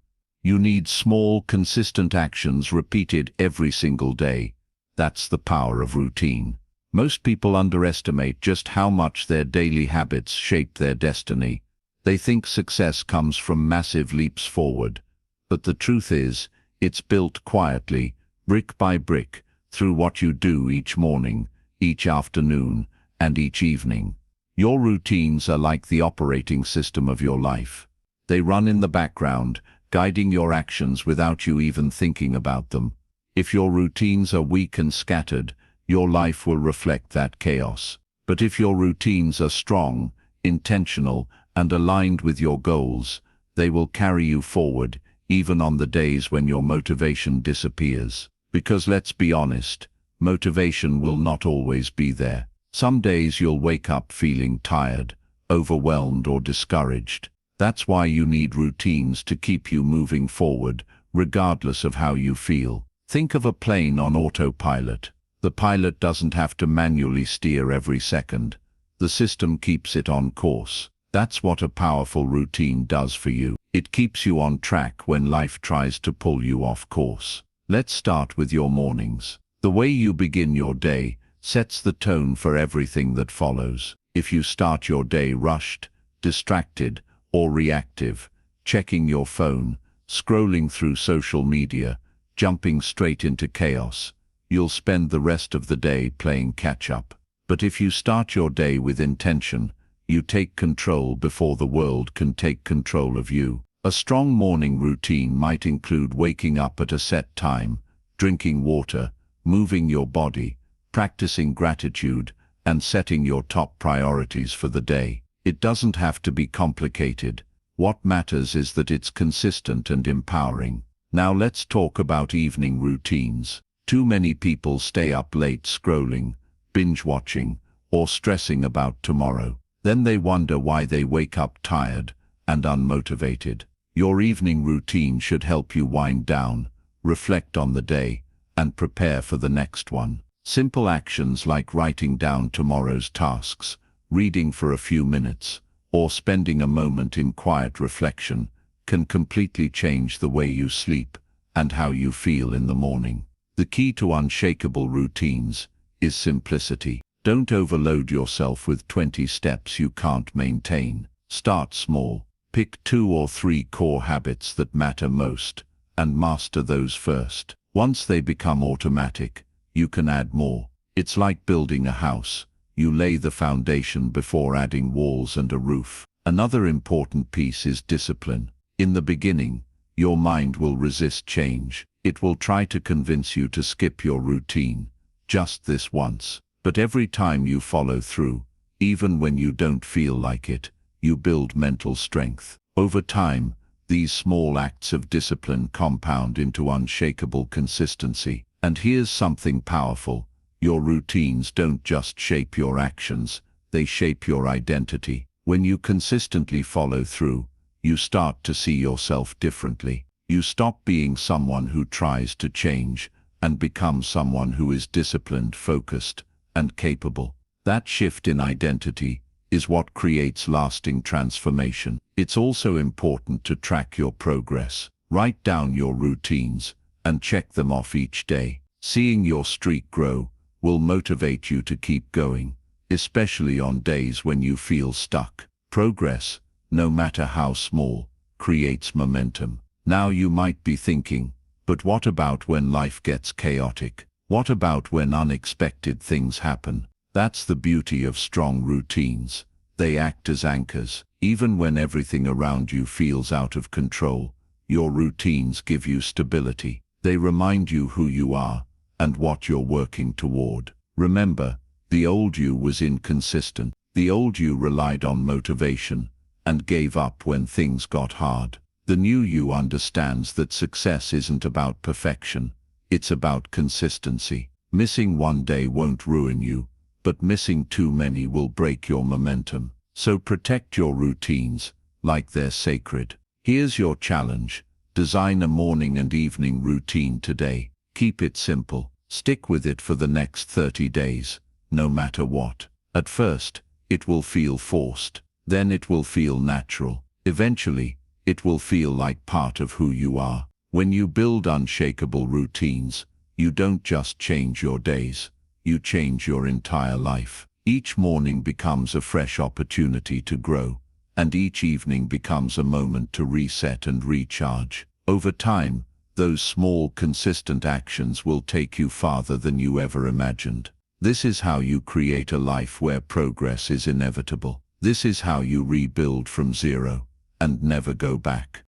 You need small, consistent actions repeated every single day. That's the power of routine. Most people underestimate just how much their daily habits shape their destiny. They think success comes from massive leaps forward. But the truth is, it's built quietly, brick by brick, through what you do each morning, each afternoon, and each evening. Your routines are like the operating system of your life. They run in the background, guiding your actions without you even thinking about them. If your routines are weak and scattered, your life will reflect that chaos. But if your routines are strong, intentional, and aligned with your goals, they will carry you forward, even on the days when your motivation disappears. Because let's be honest, motivation will not always be there. Some days you'll wake up feeling tired, overwhelmed, or discouraged. That's why you need routines to keep you moving forward, regardless of how you feel. Think of a plane on autopilot. The pilot doesn't have to manually steer every second. The system keeps it on course. That's what a powerful routine does for you. It keeps you on track when life tries to pull you off course. Let's start with your mornings. The way you begin your day sets the tone for everything that follows. If you start your day rushed, distracted, or reactive, checking your phone, scrolling through social media, jumping straight into chaos, you'll spend the rest of the day playing catch-up. But if you start your day with intention, you take control before the world can take control of you. A strong morning routine might include waking up at a set time, drinking water, moving your body, practicing gratitude, and setting your top priorities for the day. It doesn't have to be complicated. What matters is that it's consistent and empowering. Now let's talk about evening routines. Too many people stay up late scrolling, binge-watching, or stressing about tomorrow. Then they wonder why they wake up tired and unmotivated. Your evening routine should help you wind down, reflect on the day, and prepare for the next one. Simple actions like writing down tomorrow's tasks, reading for a few minutes, or spending a moment in quiet reflection can completely change the way you sleep and how you feel in the morning. The key to unshakable routines is simplicity. Don't overload yourself with 20 steps you can't maintain. Start small. Pick 2 or 3 core habits that matter most, and master those first. Once they become automatic, you can add more. It's like building a house. You lay the foundation before adding walls and a roof. Another important piece is discipline. In the beginning, your mind will resist change. It will try to convince you to skip your routine, just this once. But every time you follow through, even when you don't feel like it, you build mental strength. Over time, these small acts of discipline compound into unshakable consistency. And here's something powerful. Your routines don't just shape your actions, they shape your identity. When you consistently follow through, you start to see yourself differently. You stop being someone who tries to change and become someone who is disciplined, focused, and capable. That shift in identity is what creates lasting transformation. It's also important to track your progress. Write down your routines and check them off each day. Seeing your streak grow will motivate you to keep going, especially on days when you feel stuck. Progress, no matter how small, creates momentum. Now you might be thinking, but what about when life gets chaotic? What about when unexpected things happen? That's the beauty of strong routines. They act as anchors. Even when everything around you feels out of control, your routines give you stability. They remind you who you are and what you're working toward. Remember, the old you was inconsistent. The old you relied on motivation and gave up when things got hard. The new you understands that success isn't about perfection, it's about consistency. Missing one day won't ruin you, but missing too many will break your momentum. So protect your routines like they're sacred. Here's your challenge. Design a morning and evening routine today. Keep it simple. Stick with it for the next 30 days, no matter what. At first, it will feel forced. Then it will feel natural. Eventually, it will feel like part of who you are. When you build unshakable routines, you don't just change your days, you change your entire life. Each morning becomes a fresh opportunity to grow, and each evening becomes a moment to reset and recharge. Over time, those small, consistent actions will take you farther than you ever imagined. This is how you create a life where progress is inevitable. This is how you rebuild from zero and never go back.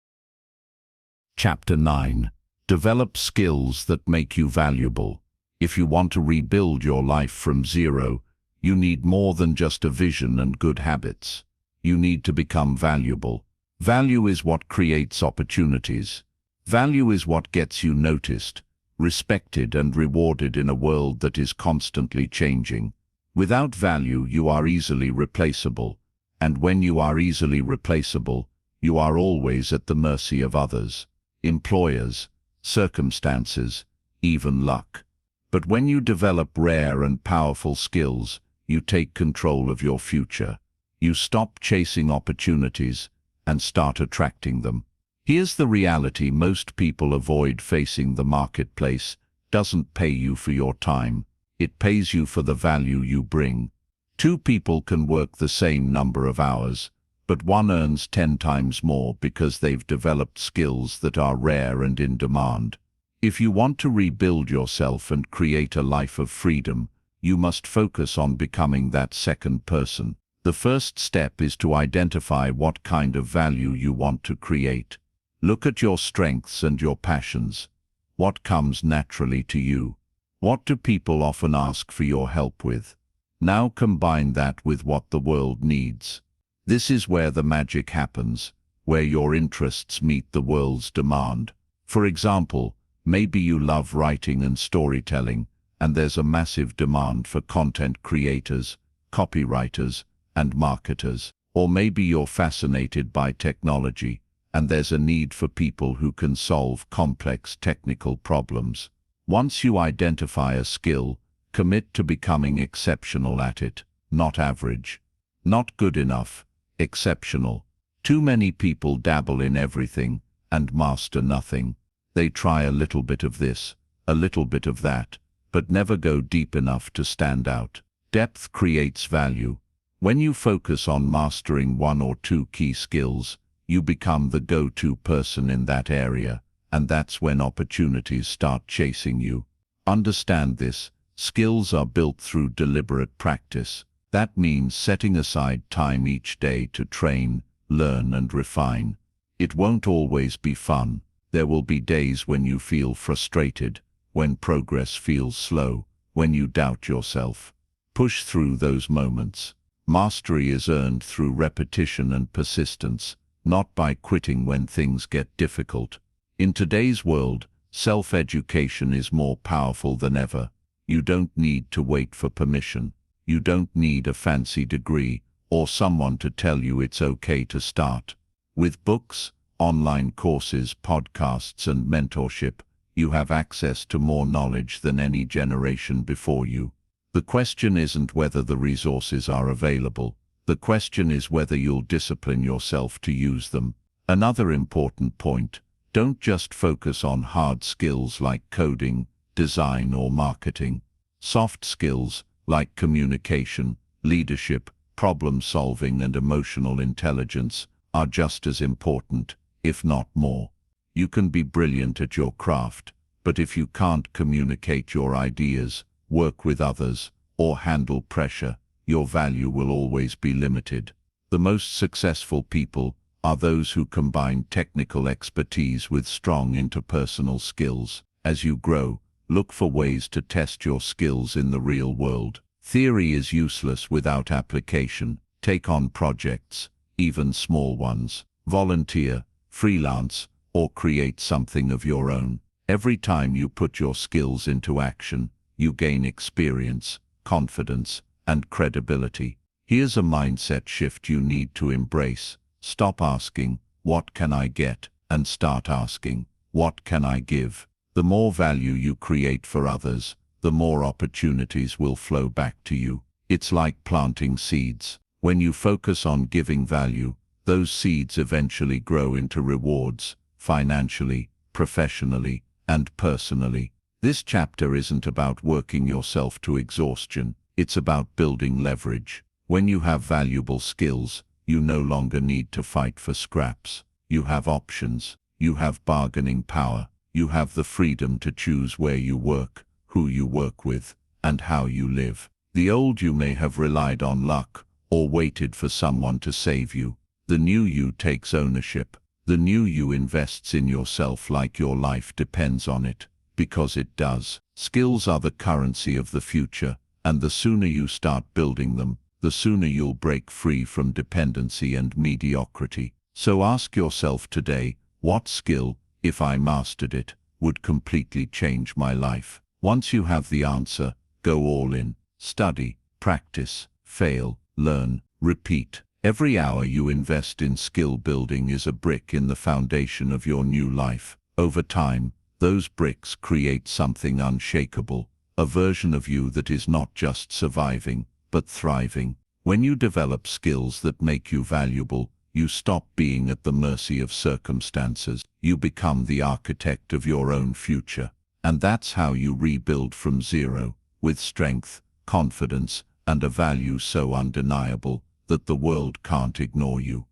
Chapter 9. Develop skills that make you valuable. If you want to rebuild your life from zero, you need more than just a vision and good habits. You need to become valuable. Value is what creates opportunities. Value is what gets you noticed, respected, and rewarded in a world that is constantly changing. Without value, you are easily replaceable. And when you are easily replaceable, you are always at the mercy of others, employers, circumstances, even luck. But when you develop rare and powerful skills, you take control of your future. You stop chasing opportunities and start attracting them. Here's the reality most people avoid facing. The marketplace doesn't pay you for your time. It pays you for the value you bring. 2 people can work the same number of hours, but one earns 10 times more because they've developed skills that are rare and in demand. If you want to rebuild yourself and create a life of freedom, you must focus on becoming that second person. The first step is to identify what kind of value you want to create. Look at your strengths and your passions. What comes naturally to you? What do people often ask for your help with? Now combine that with what the world needs. This is where the magic happens, where your interests meet the world's demand. For example, maybe you love writing and storytelling, and there's a massive demand for content creators, copywriters, and marketers. Or maybe you're fascinated by technology, and there's a need for people who can solve complex technical problems. Once you identify a skill, commit to becoming exceptional at it, not average. Not good enough, exceptional. Too many people dabble in everything and master nothing. They try a little bit of this, a little bit of that, but never go deep enough to stand out. Depth creates value. When you focus on mastering one or two key skills, you become the go-to person in that area, and that's when opportunities start chasing you. Understand this. Skills are built through deliberate practice. That means setting aside time each day to train, learn, and refine. It won't always be fun. There will be days when you feel frustrated, when progress feels slow, when you doubt yourself. Push through those moments. Mastery is earned through repetition and persistence, not by quitting when things get difficult. In today's world, self-education is more powerful than ever. You don't need to wait for permission. You don't need a fancy degree or someone to tell you it's okay to start. With books, online courses, podcasts, and mentorship, you have access to more knowledge than any generation before you. The question isn't whether the resources are available. The question is whether you'll discipline yourself to use them. Another important point: don't just focus on hard skills like coding, design, or marketing. Soft skills like communication, leadership, problem-solving, and emotional intelligence are just as important, if not more. You can be brilliant at your craft, but if you can't communicate your ideas, work with others, or handle pressure, your value will always be limited. The most successful people are those who combine technical expertise with strong interpersonal skills. As you grow, look for ways to test your skills in the real world. Theory is useless without application. Take on projects, even small ones. Volunteer, freelance, or create something of your own. Every time you put your skills into action, you gain experience, confidence, and credibility. Here's a mindset shift you need to embrace. Stop asking, "What can I get?" and start asking, "What can I give?" The more value you create for others, the more opportunities will flow back to you. It's like planting seeds. When you focus on giving value, those seeds eventually grow into rewards, financially, professionally, and personally. This chapter isn't about working yourself to exhaustion. It's about building leverage. When you have valuable skills, you no longer need to fight for scraps. You have options. You have bargaining power. You have the freedom to choose where you work, who you work with, and how you live. The old you may have relied on luck or waited for someone to save you. The new you takes ownership. The new you invests in yourself like your life depends on it, because it does. Skills are the currency of the future, and the sooner you start building them, the sooner you'll break free from dependency and mediocrity. So ask yourself today, what skill, if I mastered it, would completely change my life? Once you have the answer, go all in. Study, practice, fail, learn, repeat. Every hour you invest in skill building is a brick in the foundation of your new life. Over time, those bricks create something unshakable, a version of you that is not just surviving, but thriving. When you develop skills that make you valuable, you stop being at the mercy of circumstances. You become the architect of your own future. And that's how you rebuild from zero, with strength, confidence, and a value so undeniable that the world can't ignore you.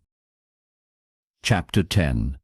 Chapter 10.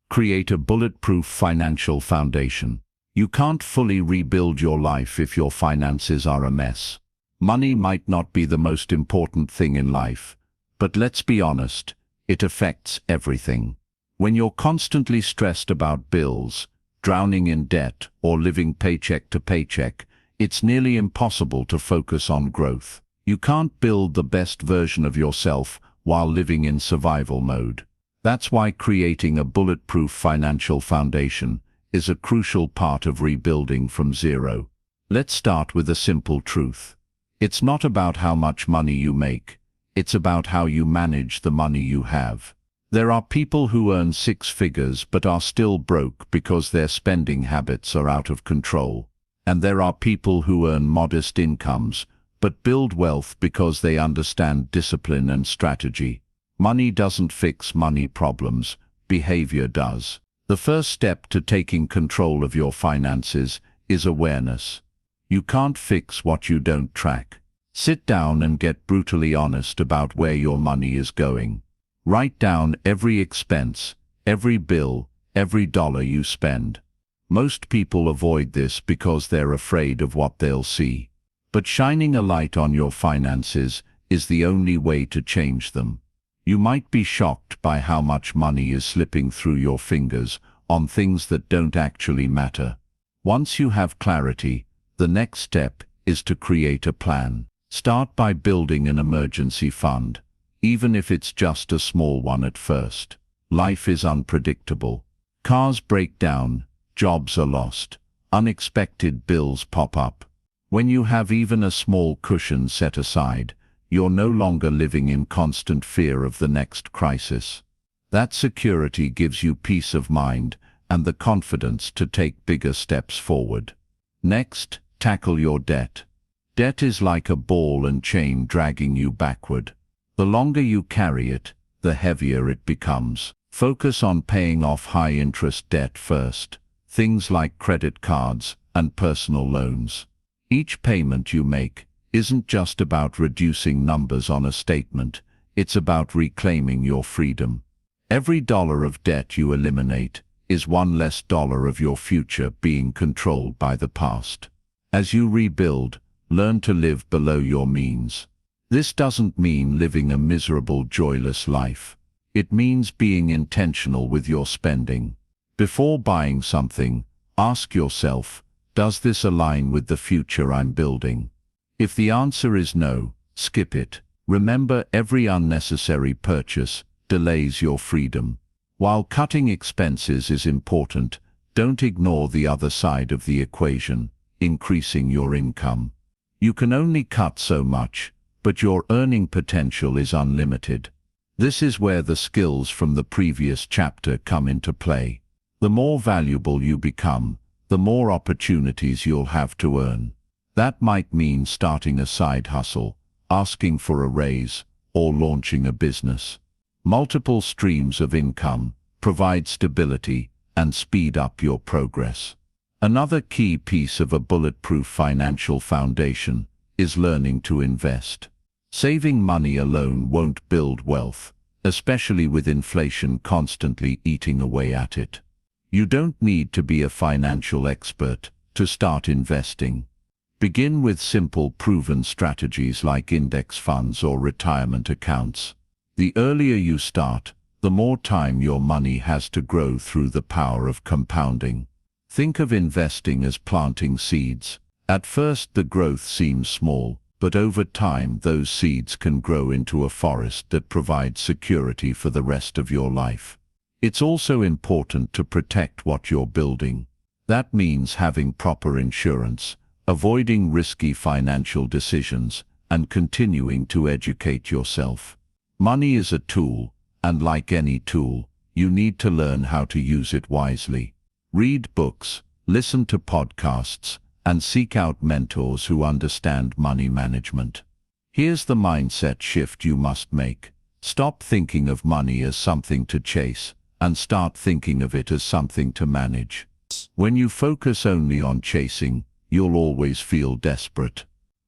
Create a bulletproof financial foundation. You can't fully rebuild your life if your finances are a mess. Money might not be the most important thing in life, but let's be honest, it affects everything. When you're constantly stressed about bills, drowning in debt, or living paycheck to paycheck, it's nearly impossible to focus on growth. You can't build the best version of yourself while living in survival mode. That's why creating a bulletproof financial foundation is a crucial part of rebuilding from zero. Let's start with a simple truth. It's not about how much money you make. It's about how you manage the money you have. There are people who earn six figures but are still broke because their spending habits are out of control. And there are people who earn modest incomes but build wealth because they understand discipline and strategy. Money doesn't fix money problems, behavior does. The first step to taking control of your finances is awareness. You can't fix what you don't track. Sit down and get brutally honest about where your money is going. Write down every expense, every bill, every dollar you spend. Most people avoid this because they're afraid of what they'll see. But shining a light on your finances is the only way to change them. You might be shocked by how much money is slipping through your fingers on things that don't actually matter. Once you have clarity, the next step is to create a plan. Start by building an emergency fund, even if it's just a small one at first. Life is unpredictable. Cars break down, jobs are lost, unexpected bills pop up. When you have even a small cushion set aside, you're no longer living in constant fear of the next crisis. That security gives you peace of mind and the confidence to take bigger steps forward. Next, tackle your debt. Debt is like a ball and chain dragging you backward. The longer you carry it, the heavier it becomes. Focus on paying off high-interest debt first, things like credit cards and personal loans. Each payment you make isn't just about reducing numbers on a statement, it's about reclaiming your freedom. Every dollar of debt you eliminate is one less dollar of your future being controlled by the past. As you rebuild, learn to live below your means. This doesn't mean living a miserable, joyless life. It means being intentional with your spending. Before buying something, ask yourself, does this align with the future I'm building? If the answer is no, skip it. Remember, every unnecessary purchase delays your freedom. While cutting expenses is important, don't ignore the other side of the equation, increasing your income. You can only cut so much, but your earning potential is unlimited. This is where the skills from the previous chapter come into play. The more valuable you become, the more opportunities you'll have to earn. That might mean starting a side hustle, asking for a raise, or launching a business. Multiple streams of income provide stability and speed up your progress. Another key piece of a bulletproof financial foundation is learning to invest. Saving money alone won't build wealth, especially with inflation constantly eating away at it. You don't need to be a financial expert to start investing. Begin with simple, proven strategies like index funds or retirement accounts. The earlier you start, the more time your money has to grow through the power of compounding. Think of investing as planting seeds. At first the growth seems small, but over time those seeds can grow into a forest that provides security for the rest of your life. It's also important to protect what you're building. That means having proper insurance, avoiding risky financial decisions, and continuing to educate yourself. Money is a tool, and like any tool, you need to learn how to use it wisely. Read books, listen to podcasts, and seek out mentors who understand money management. Here's the mindset shift you must make. Stop thinking of money as something to chase, and start thinking of it as something to manage. When you focus only on chasing, you'll always feel desperate.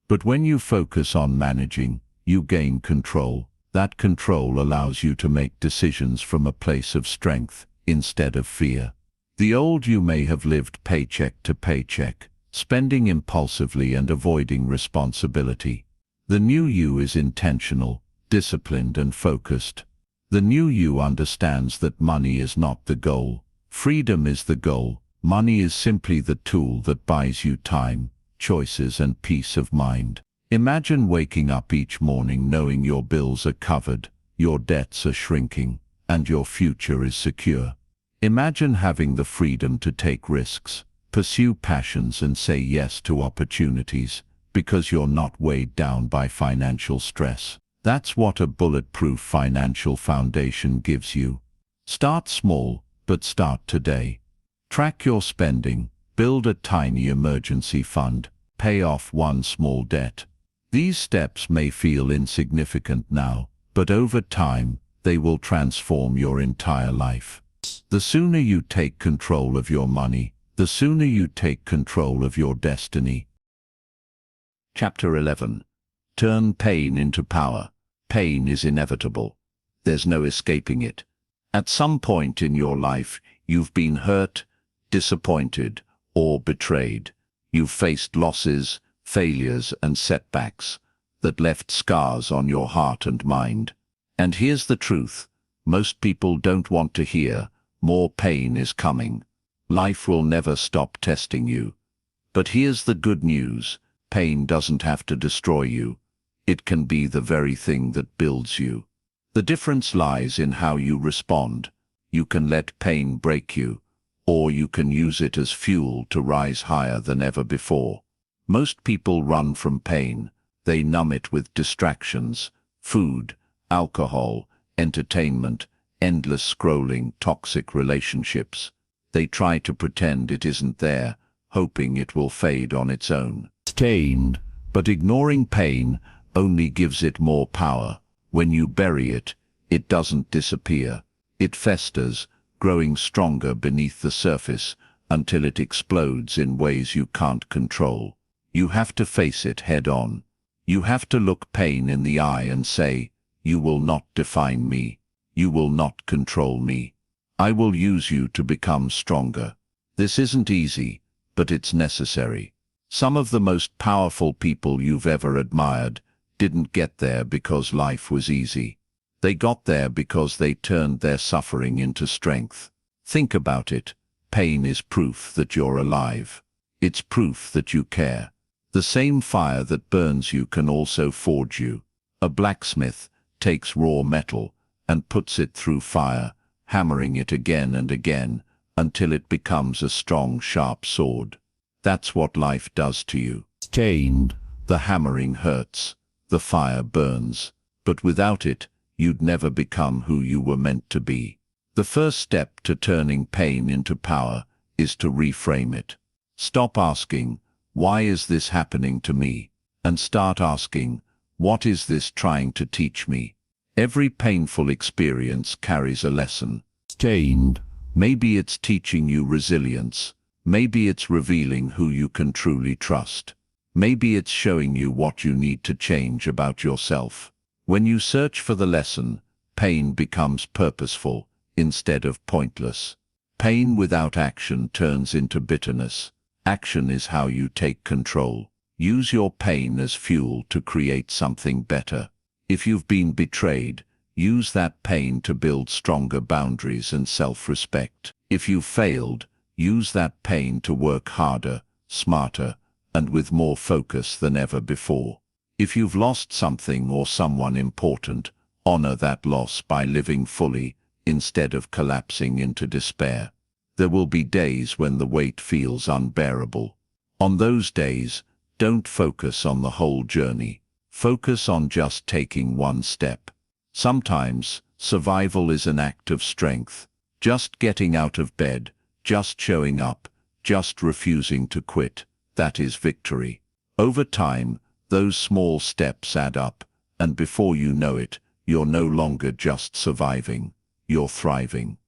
But when you focus on managing, you gain control. That control allows you to make decisions from a place of strength instead of fear. The old you may have lived paycheck to paycheck, spending impulsively and avoiding responsibility. The new you is intentional, disciplined and focused. The new you understands that money is not the goal. Freedom is the goal. Money is simply the tool that buys you time, choices and peace of mind. Imagine waking up each morning knowing your bills are covered, your debts are shrinking, and your future is secure. Imagine having the freedom to take risks, pursue passions and say yes to opportunities, because you're not weighed down by financial stress. That's what a bulletproof financial foundation gives you. Start small, but start today. Track your spending, build a tiny emergency fund, pay off one small debt. These steps may feel insignificant now, but over time, they will transform your entire life. The sooner you take control of your money, the sooner you take control of your destiny. Chapter 11. Turn pain into power. Pain is inevitable. There's no escaping it. At some point in your life, you've been hurt, disappointed, or betrayed. You've faced losses, failures, and setbacks that left scars on your heart and mind. And here's the truth. Most people don't want to hear, more pain is coming. Life will never stop testing you. But here's the good news. Pain doesn't have to destroy you. It can be the very thing that builds you. The difference lies in how you respond. You can let pain break you, or you can use it as fuel to rise higher than ever before. Most people run from pain. They numb it with distractions, food, alcohol, entertainment, endless scrolling, toxic relationships. They try to pretend it isn't there, hoping it will fade on its own. Stained, but ignoring pain only gives it more power. When you bury it, it doesn't disappear. It festers, growing stronger beneath the surface until it explodes in ways you can't control. You have to face it head on. You have to look pain in the eye and say, "You will not define me. You will not control me. I will use you to become stronger." This isn't easy, but it's necessary. Some of the most powerful people you've ever admired didn't get there because life was easy. They got there because they turned their suffering into strength. Think about it. Pain is proof that you're alive. It's proof that you care. The same fire that burns you can also forge you. A blacksmith takes raw metal and puts it through fire, hammering it again and again until it becomes a strong, sharp sword. That's what life does to you. Stained, the hammering hurts, the fire burns, but without it, you'd never become who you were meant to be. The first step to turning pain into power is to reframe it. Stop asking, "Why is this happening to me?" and start asking, "What is this trying to teach me?" Every painful experience carries a lesson. Stained, maybe it's teaching you resilience. Maybe it's revealing who you can truly trust. Maybe it's showing you what you need to change about yourself. When you search for the lesson, pain becomes purposeful instead of pointless. Pain without action turns into bitterness. Action is how you take control. Use your pain as fuel to create something better. If you've been betrayed, use that pain to build stronger boundaries and self-respect. If you've failed, use that pain to work harder, smarter, and with more focus than ever before. If you've lost something or someone important, honor that loss by living fully instead of collapsing into despair. There will be days when the weight feels unbearable. On those days, don't focus on the whole journey. Focus on just taking one step. Sometimes, survival is an act of strength. Just getting out of bed, just showing up, just refusing to quit. That is victory. Over time, those small steps add up, and before you know it, you're no longer just surviving, you're thriving.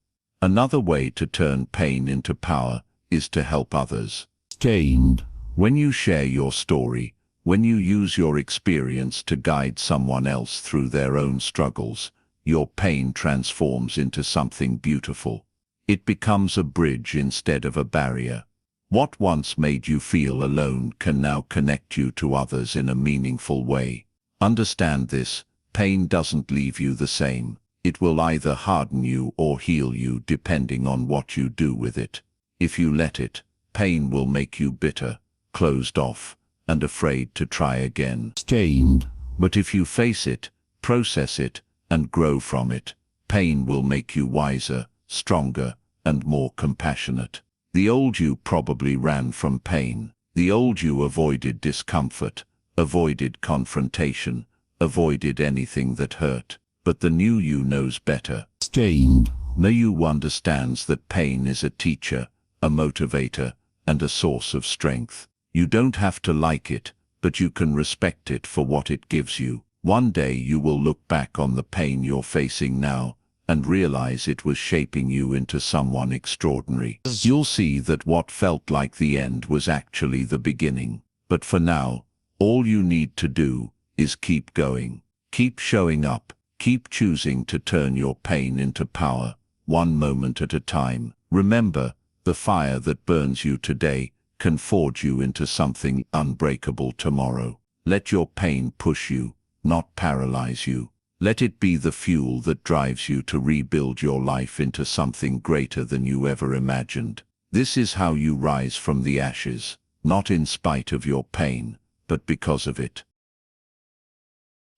Another way to turn pain into power is to help others. Stained. When you share your story, when you use your experience to guide someone else through their own struggles, your pain transforms into something beautiful. It becomes a bridge instead of a barrier. What once made you feel alone can now connect you to others in a meaningful way. Understand this, pain doesn't leave you the same. It will either harden you or heal you depending on what you do with it. If you let it, pain will make you bitter, closed off, and afraid to try again. Stained. But if you face it, process it, and grow from it, pain will make you wiser, stronger, and more compassionate. The old you probably ran from pain. The old you avoided discomfort, avoided confrontation, avoided anything that hurt. But the new you knows better. Stained. The you understands that pain is a teacher, a motivator, and a source of strength. You don't have to like it, but you can respect it for what it gives you. One day you will look back on the pain you're facing now and realize it was shaping you into someone extraordinary. You'll see that what felt like the end was actually the beginning. But for now, all you need to do is keep going. Keep showing up. Keep choosing to turn your pain into power, one moment at a time. Remember, the fire that burns you today can forge you into something unbreakable tomorrow. Let your pain push you, not paralyze you. Let it be the fuel that drives you to rebuild your life into something greater than you ever imagined. This is how you rise from the ashes, not in spite of your pain, but because of it.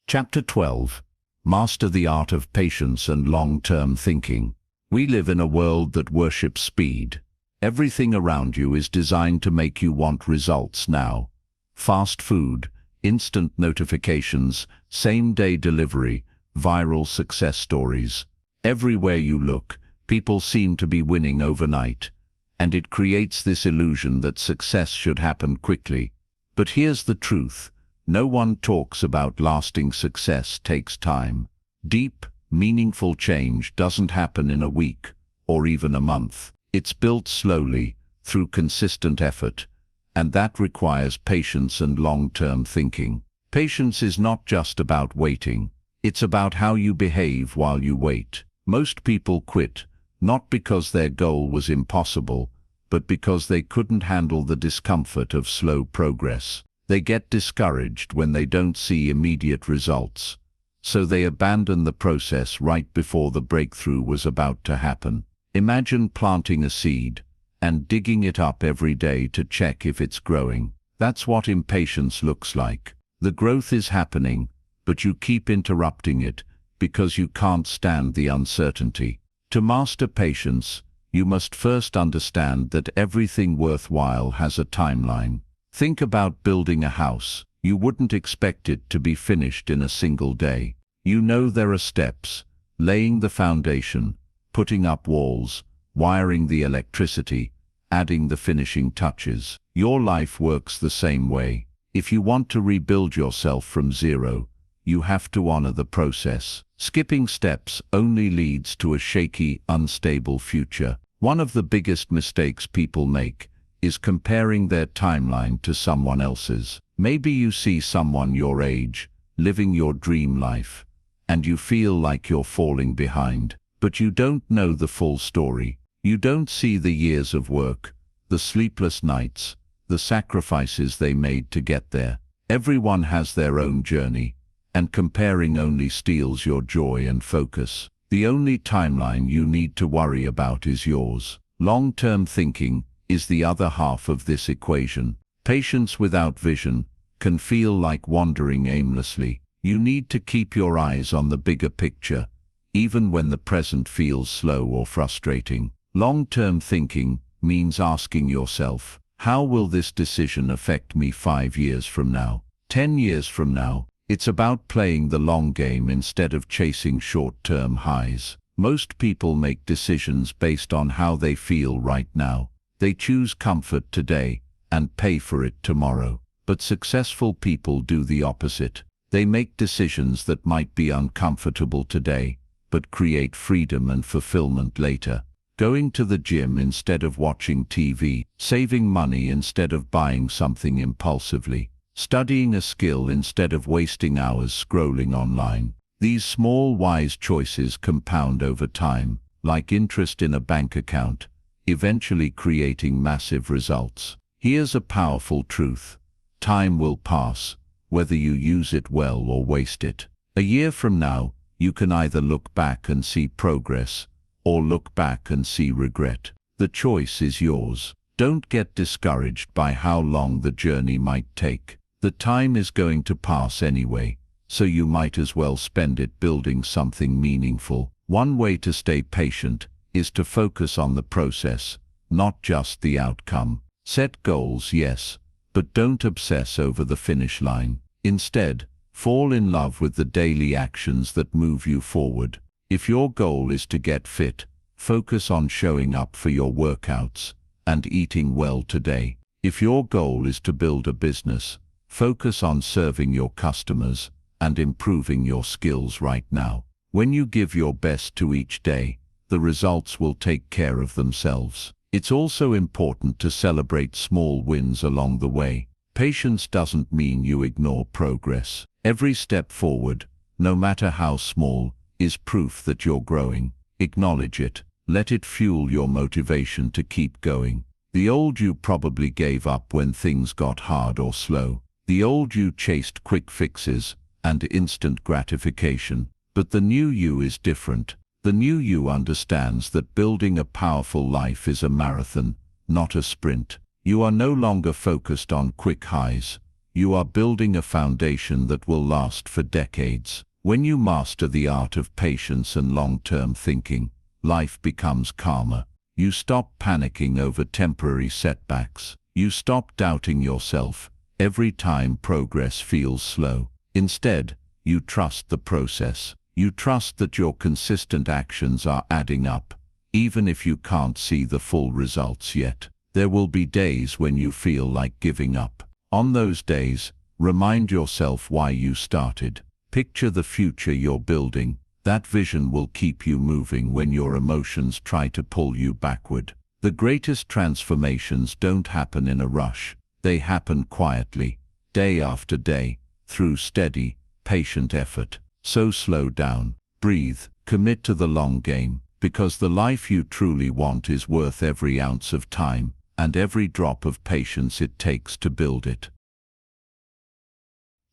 Chapter 12. Master the art of patience and long-term thinking. We live in a world that worships speed. Everything around you is designed to make you want results now. Fast food, instant notifications, same-day delivery, viral success stories. Everywhere you look, people seem to be winning overnight, and it creates this illusion that success should happen quickly. But here's the truth. No one talks about lasting success takes time. Deep, meaningful change doesn't happen in a week or even a month. It's built slowly, through consistent effort, and that requires patience and long-term thinking. Patience is not just about waiting. It's about how you behave while you wait. Most people quit, not because their goal was impossible, but because they couldn't handle the discomfort of slow progress. They get discouraged when they don't see immediate results, so they abandon the process right before the breakthrough was about to happen. Imagine planting a seed and digging it up every day to check if it's growing. That's what impatience looks like. The growth is happening, but you keep interrupting it because you can't stand the uncertainty. To master patience, you must first understand that everything worthwhile has a timeline. Think about building a house. You wouldn't expect it to be finished in a single day. You know there are steps: laying the foundation, putting up walls, wiring the electricity, adding the finishing touches. Your life works the same way. If you want to rebuild yourself from zero, you have to honor the process. Skipping steps only leads to a shaky, unstable future. One of the biggest mistakes people make is comparing their timeline to someone else's. Maybe you see someone your age, living your dream life, and you feel like you're falling behind. But you don't know the full story. You don't see the years of work, the sleepless nights, the sacrifices they made to get there. Everyone has their own journey, and comparing only steals your joy and focus. The only timeline you need to worry about is yours. Long-term thinking is the other half of this equation. Patience without vision can feel like wandering aimlessly. You need to keep your eyes on the bigger picture, even when the present feels slow or frustrating. Long-term thinking means asking yourself, how will this decision affect me 5 years from now, 10 years from now? It's about playing the long game instead of chasing short-term highs. Most people make decisions based on how they feel right now. They choose comfort today and pay for it tomorrow. But successful people do the opposite. They make decisions that might be uncomfortable today, but create freedom and fulfillment later. Going to the gym instead of watching TV, saving money instead of buying something impulsively, studying a skill instead of wasting hours scrolling online. These small, wise choices compound over time, like interest in a bank account, eventually creating massive results. Here's a powerful truth: time will pass, whether you use it well or waste it. A year from now, you can either look back and see progress, or look back and see regret. The choice is yours. Don't get discouraged by how long the journey might take. The time is going to pass anyway, so you might as well spend it building something meaningful. One way to stay patient is to focus on the process, not just the outcome. Set goals, yes, but don't obsess over the finish line. Instead, fall in love with the daily actions that move you forward. If your goal is to get fit, focus on showing up for your workouts and eating well today. If your goal is to build a business, focus on serving your customers and improving your skills right now. When you give your best to each day, the results will take care of themselves. It's also important to celebrate small wins along the way. Patience doesn't mean you ignore progress. Every step forward, no matter how small, is proof that you're growing. Acknowledge it. Let it fuel your motivation to keep going. The old you probably gave up when things got hard or slow. The old you chased quick fixes and instant gratification. But the new you is different. The new you understands that building a powerful life is a marathon, not a sprint. You are no longer focused on quick highs. You are building a foundation that will last for decades. When you master the art of patience and long-term thinking, life becomes calmer. You stop panicking over temporary setbacks. You stop doubting yourself every time progress feels slow. Instead, you trust the process. You trust that your consistent actions are adding up, even if you can't see the full results yet. There will be days when you feel like giving up. On those days, remind yourself why you started. Picture the future you're building. That vision will keep you moving when your emotions try to pull you backward. The greatest transformations don't happen in a rush. They happen quietly, day after day, through steady, patient effort. So slow down, breathe, commit to the long game, because the life you truly want is worth every ounce of time and every drop of patience it takes to build it.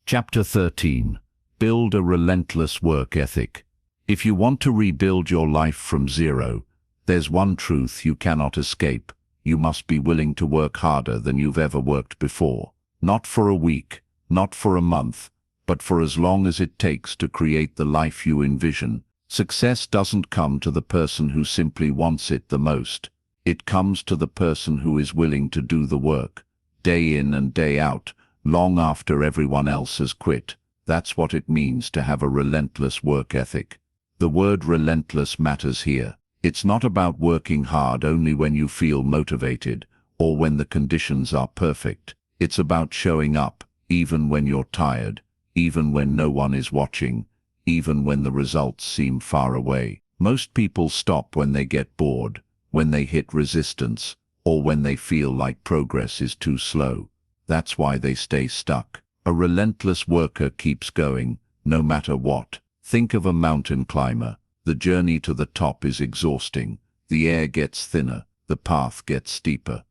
Chapter 13. Build a relentless work ethic. If you want to rebuild your life from zero, there's one truth you cannot escape. You must be willing to work harder than you've ever worked before. Not for a week, not for a month, but for as long as it takes to create the life you envision. Success doesn't come to the person who simply wants it the most. It comes to the person who is willing to do the work, day in and day out, long after everyone else has quit. That's what it means to have a relentless work ethic. The word relentless matters here. It's not about working hard only when you feel motivated or when the conditions are perfect. It's about showing up, even when you're tired, even when no one is watching, even when the results seem far away. Most people stop when they get bored, when they hit resistance, or when they feel like progress is too slow. That's why they stay stuck. A relentless worker keeps going, no matter what. Think of a mountain climber. The journey to the top is exhausting. The air gets thinner, the path gets steeper.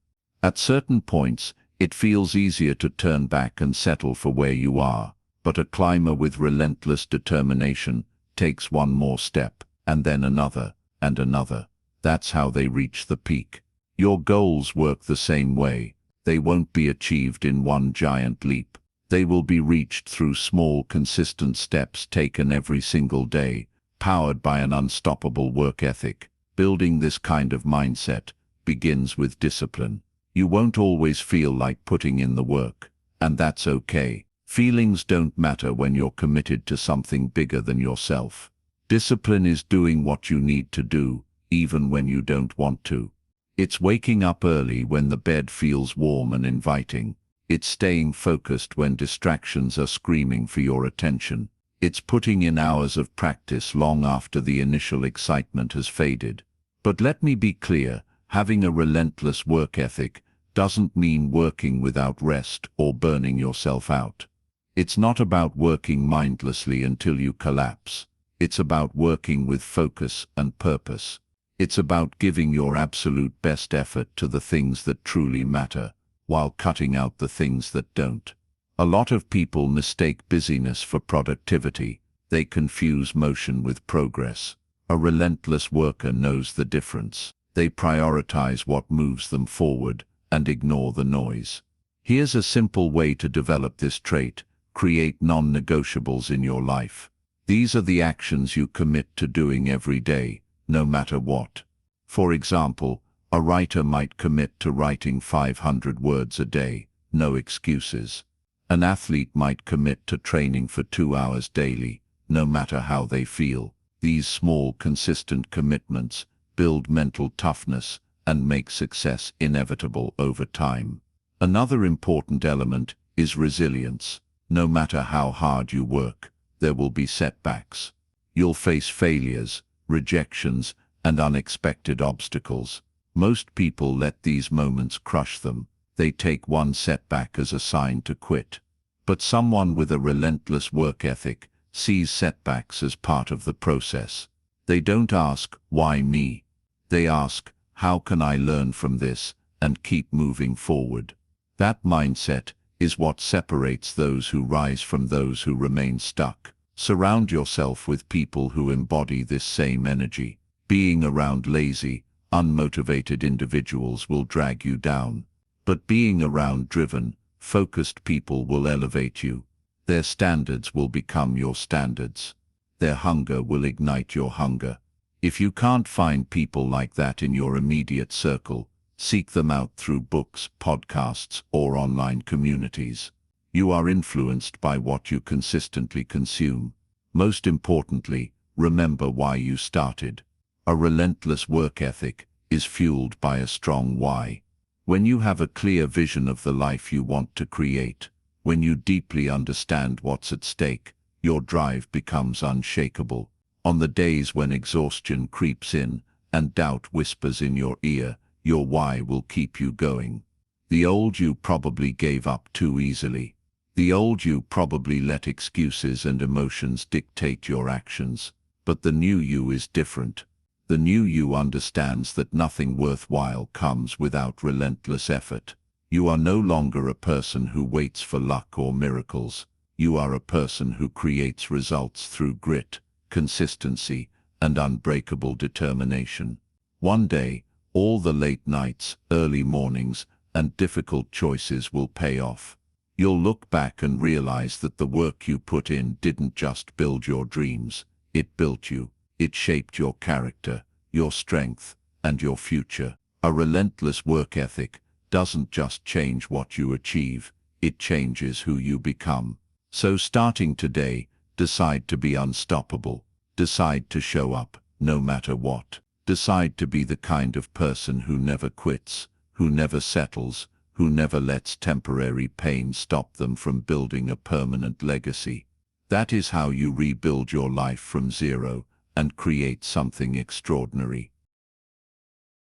At certain points, it feels easier to turn back and settle for where you are. But a climber with relentless determination takes one more step, and then another, and another. That's how they reach the peak. Your goals work the same way. They won't be achieved in one giant leap. They will be reached through small, consistent steps taken every single day, powered by an unstoppable work ethic. Building this kind of mindset begins with discipline. You won't always feel like putting in the work, and that's okay. Feelings don't matter when you're committed to something bigger than yourself. Discipline is doing what you need to do, even when you don't want to. It's waking up early when the bed feels warm and inviting. It's staying focused when distractions are screaming for your attention. It's putting in hours of practice long after the initial excitement has faded. But let me be clear, having a relentless work ethic doesn't mean working without rest or burning yourself out. It's not about working mindlessly until you collapse. It's about working with focus and purpose. It's about giving your absolute best effort to the things that truly matter, while cutting out the things that don't. A lot of people mistake busyness for productivity. They confuse motion with progress. A relentless worker knows the difference. They prioritize what moves them forward and ignore the noise. Here's a simple way to develop this trait. Create non-negotiables in your life. These are the actions you commit to doing every day, no matter what. For example, a writer might commit to writing 500 words a day, no excuses. An athlete might commit to training for 2 hours daily, no matter how they feel. These small, consistent commitments build mental toughness and make success inevitable over time. Another important element is resilience. No matter how hard you work, there will be setbacks. You'll face failures, rejections, and unexpected obstacles. Most people let these moments crush them. They take one setback as a sign to quit. But someone with a relentless work ethic sees setbacks as part of the process. They don't ask, "Why me?" They ask, "How can I learn from this and keep moving forward?" That mindset is what separates those who rise from those who remain stuck. Surround yourself with people who embody this same energy. Being around lazy, unmotivated individuals will drag you down. But being around driven, focused people will elevate you. Their standards will become your standards. Their hunger will ignite your hunger. If you can't find people like that in your immediate circle, seek them out through books, podcasts, or online communities. You are influenced by what you consistently consume. Most importantly, remember why you started. A relentless work ethic is fueled by a strong why. When you have a clear vision of the life you want to create, when you deeply understand what's at stake, your drive becomes unshakable. On the days when exhaustion creeps in and doubt whispers in your ear, your why will keep you going. The old you probably gave up too easily. The old you probably let excuses and emotions dictate your actions. But the new you is different. The new you understands that nothing worthwhile comes without relentless effort. You are no longer a person who waits for luck or miracles. You are a person who creates results through grit, consistency, and unbreakable determination. One day, all the late nights, early mornings, and difficult choices will pay off. You'll look back and realize that the work you put in didn't just build your dreams, it built you. It shaped your character, your strength, and your future. A relentless work ethic doesn't just change what you achieve, it changes who you become. So starting today, decide to be unstoppable. Decide to show up, no matter what. Decide to be the kind of person who never quits, who never settles, who never lets temporary pain stop them from building a permanent legacy. That is how you rebuild your life from zero and create something extraordinary.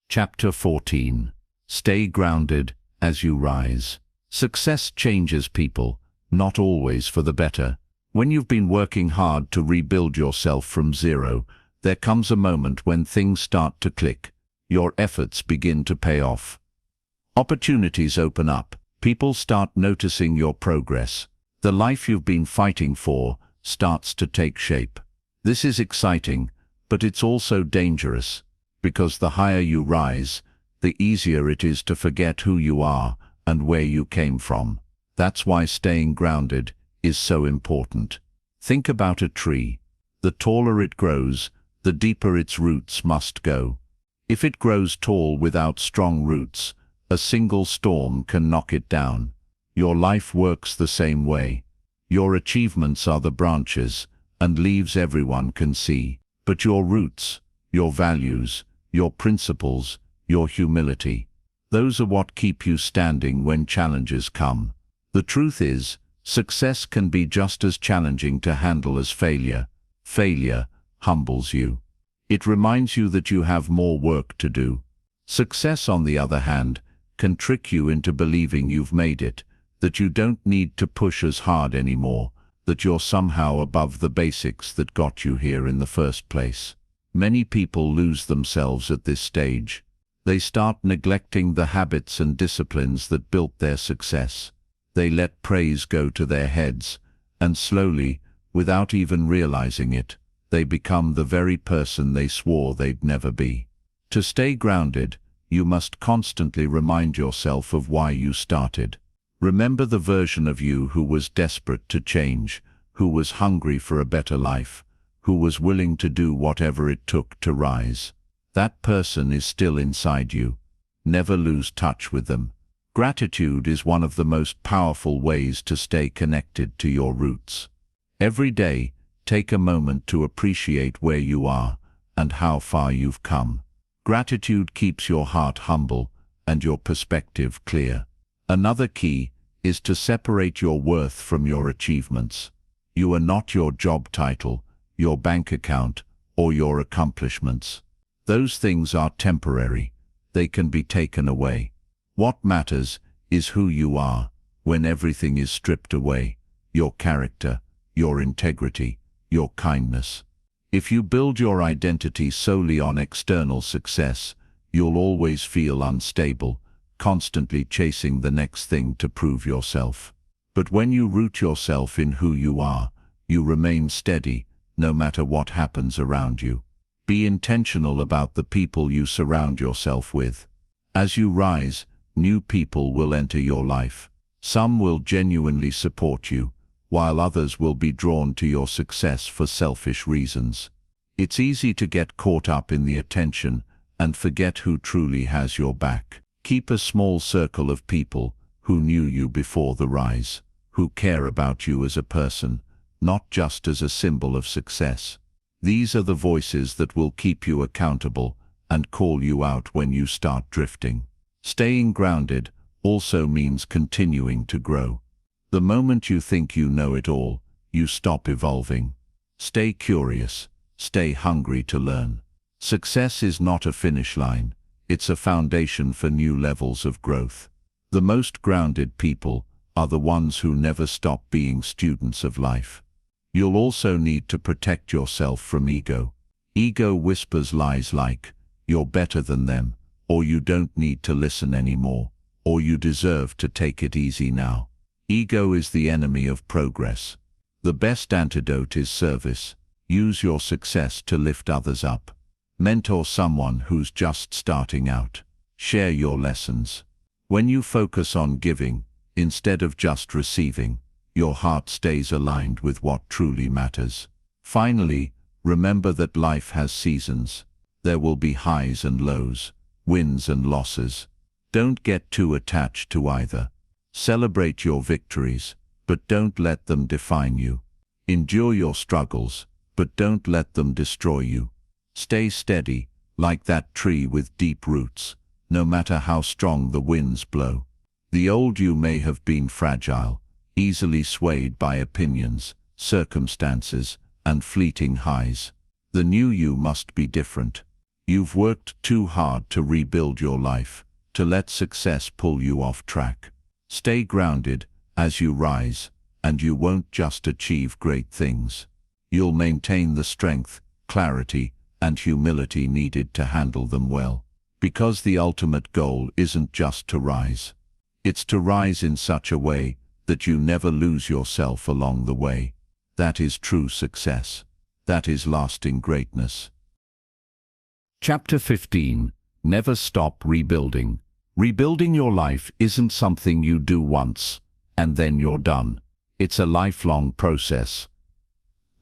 Chapter 14. Stay grounded as you rise. Success changes people, not always for the better. When you've been working hard to rebuild yourself from zero, there comes a moment when things start to click. Your efforts begin to pay off. Opportunities open up. People start noticing your progress. The life you've been fighting for starts to take shape. This is exciting, but it's also dangerous, because the higher you rise, the easier it is to forget who you are and where you came from. That's why staying grounded is so important. Think about a tree. The taller it grows, the deeper its roots must go. If it grows tall without strong roots, a single storm can knock it down. Your life works the same way. Your achievements are the branches and leaves everyone can see. But your roots, your values, your principles, your humility, those are what keep you standing when challenges come. The truth is, success can be just as challenging to handle as failure. Failure humbles you. It reminds you that you have more work to do. Success, on the other hand, can trick you into believing you've made it, that you don't need to push as hard anymore, that you're somehow above the basics that got you here in the first place. Many people lose themselves at this stage. They start neglecting the habits and disciplines that built their success. They let praise go to their heads, and slowly, without even realizing it, they become the very person they swore they'd never be. To stay grounded, you must constantly remind yourself of why you started. Remember the version of you who was desperate to change, who was hungry for a better life, who was willing to do whatever it took to rise. That person is still inside you. Never lose touch with them. Gratitude is one of the most powerful ways to stay connected to your roots. Every day, take a moment to appreciate where you are and how far you've come. Gratitude keeps your heart humble and your perspective clear. Another key is to separate your worth from your achievements. You are not your job title, your bank account, or your accomplishments. Those things are temporary. They can be taken away. What matters is who you are when everything is stripped away: your character, your integrity, your kindness. If you build your identity solely on external success, you'll always feel unstable, constantly chasing the next thing to prove yourself. But when you root yourself in who you are, you remain steady, no matter what happens around you. Be intentional about the people you surround yourself with. As you rise, new people will enter your life. Some will genuinely support you, while others will be drawn to your success for selfish reasons. It's easy to get caught up in the attention and forget who truly has your back. Keep a small circle of people who knew you before the rise, who care about you as a person, not just as a symbol of success. These are the voices that will keep you accountable and call you out when you start drifting. Staying grounded also means continuing to grow. The moment you think you know it all, you stop evolving. Stay curious. Stay hungry to learn. Success is not a finish line. It's a foundation for new levels of growth. The most grounded people are the ones who never stop being students of life. You'll also need to protect yourself from ego. Ego whispers lies like, "You're better than them," or "You don't need to listen anymore," or "You deserve to take it easy now." Ego is the enemy of progress. The best antidote is service. Use your success to lift others up. Mentor someone who's just starting out. Share your lessons. When you focus on giving, instead of just receiving, your heart stays aligned with what truly matters. Finally, remember that life has seasons. There will be highs and lows, wins and losses. Don't get too attached to either. Celebrate your victories, but don't let them define you. Endure your struggles, but don't let them destroy you. Stay steady, like that tree with deep roots, no matter how strong the winds blow. The old you may have been fragile, easily swayed by opinions, circumstances, and fleeting highs. The new you must be different. You've worked too hard to rebuild your life, to let success pull you off track. Stay grounded as you rise, and you won't just achieve great things. You'll maintain the strength, clarity, and humility needed to handle them well. Because the ultimate goal isn't just to rise. It's to rise in such a way that you never lose yourself along the way. That is true success. That is lasting greatness. Chapter 15. Never stop rebuilding. Rebuilding your life isn't something you do once, and then you're done. It's a lifelong process.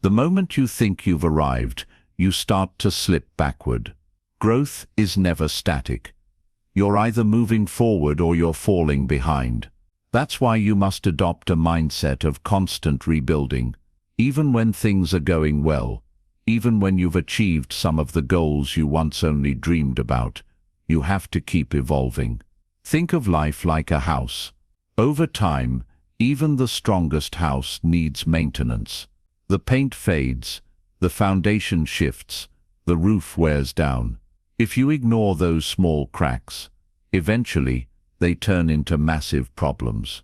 The moment you think you've arrived, you start to slip backward. Growth is never static. You're either moving forward or you're falling behind. That's why you must adopt a mindset of constant rebuilding. Even when things are going well, even when you've achieved some of the goals you once only dreamed about, you have to keep evolving. Think of life like a house. Over time, even the strongest house needs maintenance. The paint fades, the foundation shifts, the roof wears down. If you ignore those small cracks, eventually they turn into massive problems.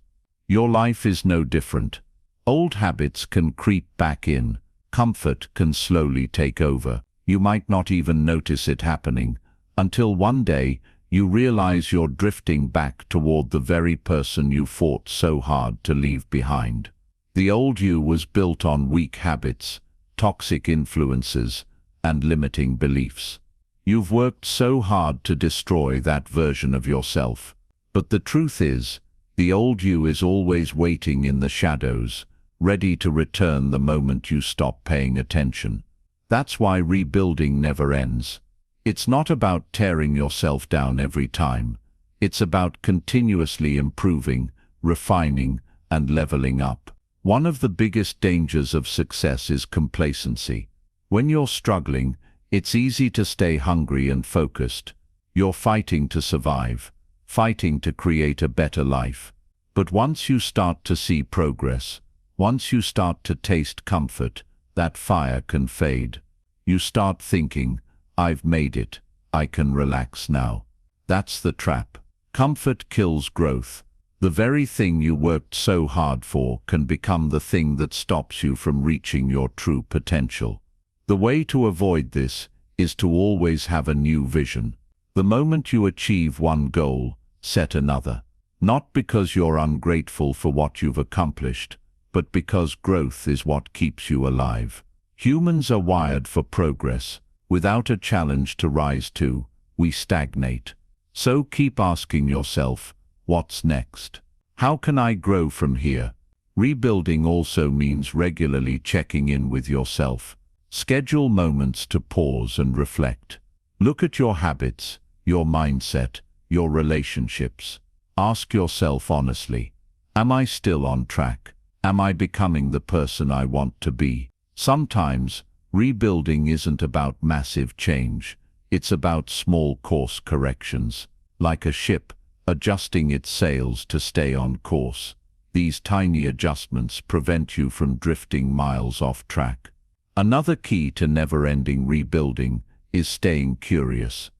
Your life is no different. Old habits can creep back in. Comfort can slowly take over. You might not even notice it happening until one day you realize you're drifting back toward the very person you fought so hard to leave behind. The old you was built on weak habits, toxic influences, and limiting beliefs. You've worked so hard to destroy that version of yourself. But the truth is, The old you is always waiting in the shadows, ready to return the moment you stop paying attention. That's why rebuilding never ends. It's not about tearing yourself down every time. It's about continuously improving, refining, and leveling up. One of the biggest dangers of success is complacency. When you're struggling, it's easy to stay hungry and focused. You're fighting to survive, fighting to create a better life. But once you start to see progress, once you start to taste comfort, that fire can fade. You start thinking, I've made it, I can relax now. That's the trap. Comfort kills growth. The very thing you worked so hard for can become the thing that stops you from reaching your true potential. The way to avoid this is to always have a new vision. The moment you achieve one goal, set another. Not because you're ungrateful for what you've accomplished, but because growth is what keeps you alive. Humans are wired for progress. Without a challenge to rise to, we stagnate. So keep asking yourself, what's next? How can I grow from here? Rebuilding also means regularly checking in with yourself. Schedule moments to pause and reflect. Look at your habits, your mindset, your relationships. Ask yourself honestly, am I still on track? Am I becoming the person I want to be? Sometimes, rebuilding isn't about massive change. It's about small course corrections. Like a ship, adjusting its sails to stay on course. These tiny adjustments prevent you from drifting miles off track. Another key to never-ending rebuilding is staying curious.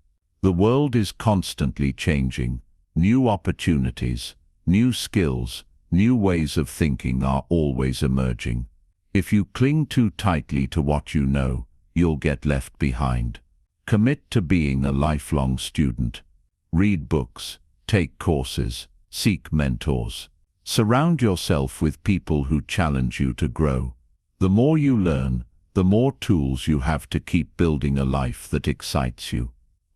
The world is constantly changing. New opportunities, new skills, new ways of thinking are always emerging. If you cling too tightly to what you know, you'll get left behind. Commit to being a lifelong student. Read books, take courses, seek mentors. Surround yourself with people who challenge you to grow. The more you learn, the more tools you have to keep building a life that excites you.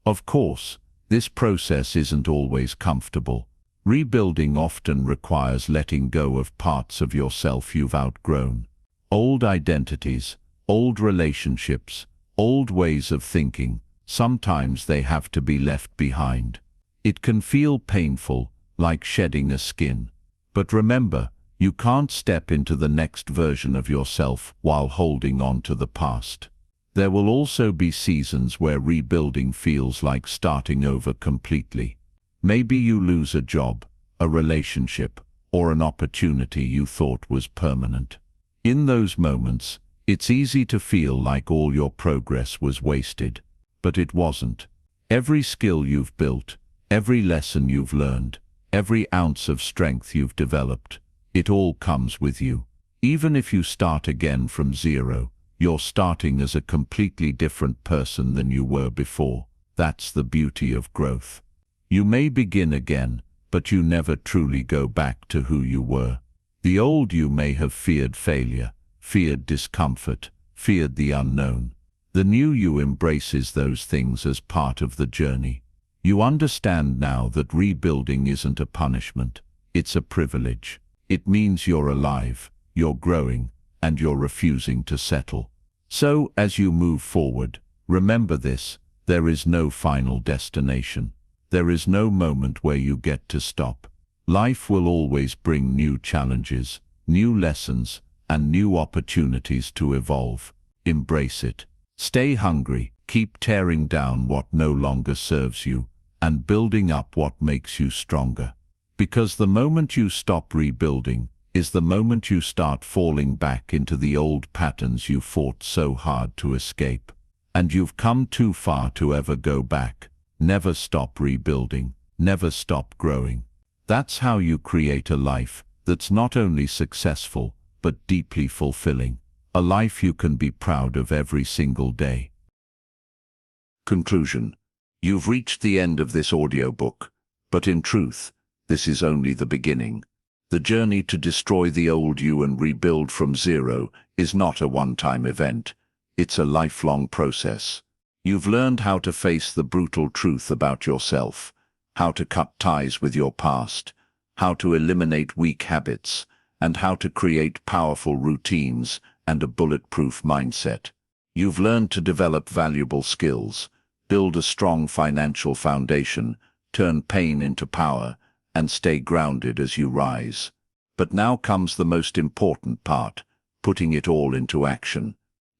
Of course, this process isn't always comfortable. Rebuilding often requires letting go of parts of yourself you've outgrown. Old identities, old relationships, old ways of thinking, sometimes they have to be left behind. It can feel painful, like shedding a skin. But remember, you can't step into the next version of yourself while holding on to the past. There will also be seasons where rebuilding feels like starting over completely. Maybe you lose a job, a relationship, or an opportunity you thought was permanent. In those moments, it's easy to feel like all your progress was wasted. But it wasn't. Every skill you've built, every lesson you've learned, every ounce of strength you've developed, it all comes with you. Even if you start again from zero, you're starting as a completely different person than you were before. That's the beauty of growth. You may begin again, but you never truly go back to who you were. The old you may have feared failure, feared discomfort, feared the unknown. The new you embraces those things as part of the journey. You understand now that rebuilding isn't a punishment, it's a privilege. It means you're alive, you're growing, and you're refusing to settle. So, as you move forward, remember this: there is no final destination. There is no moment where you get to stop. Life will always bring new challenges, new lessons, and new opportunities to evolve. Embrace it. Stay hungry, keep tearing down what no longer serves you, and building up what makes you stronger. Because the moment you stop rebuilding is the moment you start falling back into the old patterns you fought so hard to escape. And you've come too far to ever go back. Never stop rebuilding, never stop growing. That's how you create a life that's not only successful, but deeply fulfilling. A life you can be proud of every single day. Conclusion. You've reached the end of this audiobook, but in truth, this is only the beginning. The journey to destroy the old you and rebuild from zero is not a one-time event. It's a lifelong process. You've learned how to face the brutal truth about yourself, how to cut ties with your past, how to eliminate weak habits, and how to create powerful routines and a bulletproof mindset. You've learned to develop valuable skills, build a strong financial foundation, turn pain into power, and stay grounded as you rise. But now comes the most important part, putting it all into action.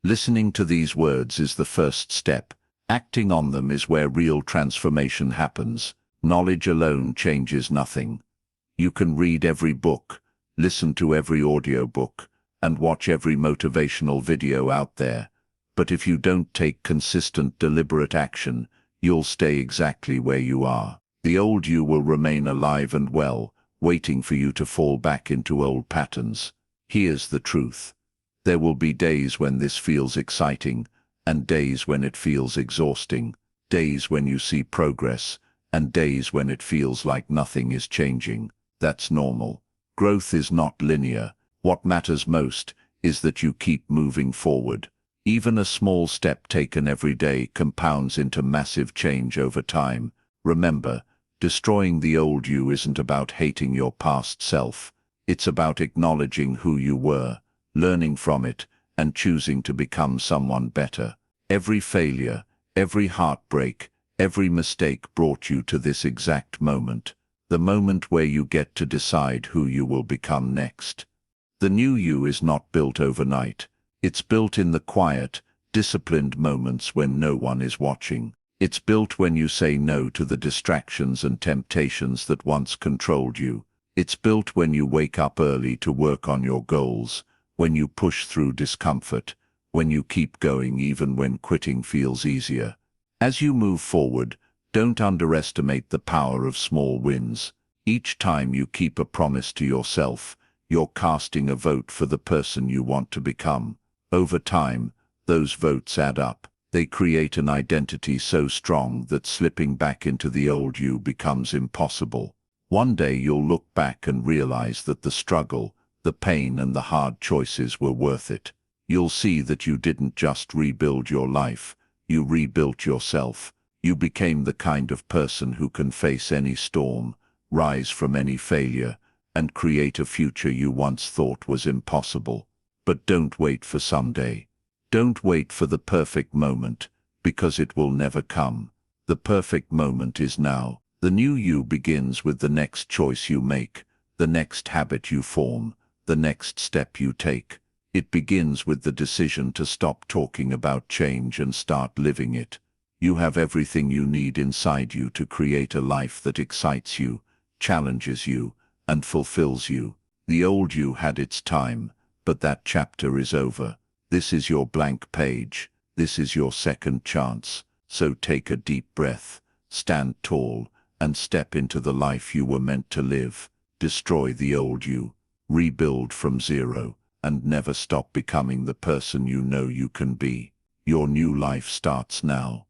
Listening to these words is the first step. Acting on them is where real transformation happens. Knowledge alone changes nothing. You can read every book, listen to every audiobook, and watch every motivational video out there. But if you don't take consistent, deliberate action, you'll stay exactly where you are. The old you will remain alive and well, waiting for you to fall back into old patterns. Here's the truth. There will be days when this feels exciting, and days when it feels exhausting, days when you see progress, and days when it feels like nothing is changing. That's normal. Growth is not linear. What matters most is that you keep moving forward. Even a small step taken every day compounds into massive change over time. Remember, destroying the old you isn't about hating your past self. It's about acknowledging who you were, learning from it, and choosing to become someone better. Every failure, every heartbreak, every mistake brought you to this exact moment. The moment where you get to decide who you will become next. The new you is not built overnight. It's built in the quiet, disciplined moments when no one is watching. It's built when you say no to the distractions and temptations that once controlled you. It's built when you wake up early to work on your goals, when you push through discomfort, when you keep going even when quitting feels easier. As you move forward, don't underestimate the power of small wins. Each time you keep a promise to yourself, you're casting a vote for the person you want to become. Over time, those votes add up. They create an identity so strong that slipping back into the old you becomes impossible. One day you'll look back and realize that the struggle, the pain and the hard choices were worth it. You'll see that you didn't just rebuild your life, you rebuilt yourself. You became the kind of person who can face any storm, rise from any failure, and create a future you once thought was impossible. But don't wait for someday. Don't wait for the perfect moment, because it will never come. The perfect moment is now. The new you begins with the next choice you make, the next habit you form, the next step you take. It begins with the decision to stop talking about change and start living it. You have everything you need inside you to create a life that excites you, challenges you, and fulfills you. The old you had its time, but that chapter is over. This is your blank page. This is your second chance. So take a deep breath, stand tall, and step into the life you were meant to live. Destroy the old you, rebuild from zero, and never stop becoming the person you know you can be. Your new life starts now.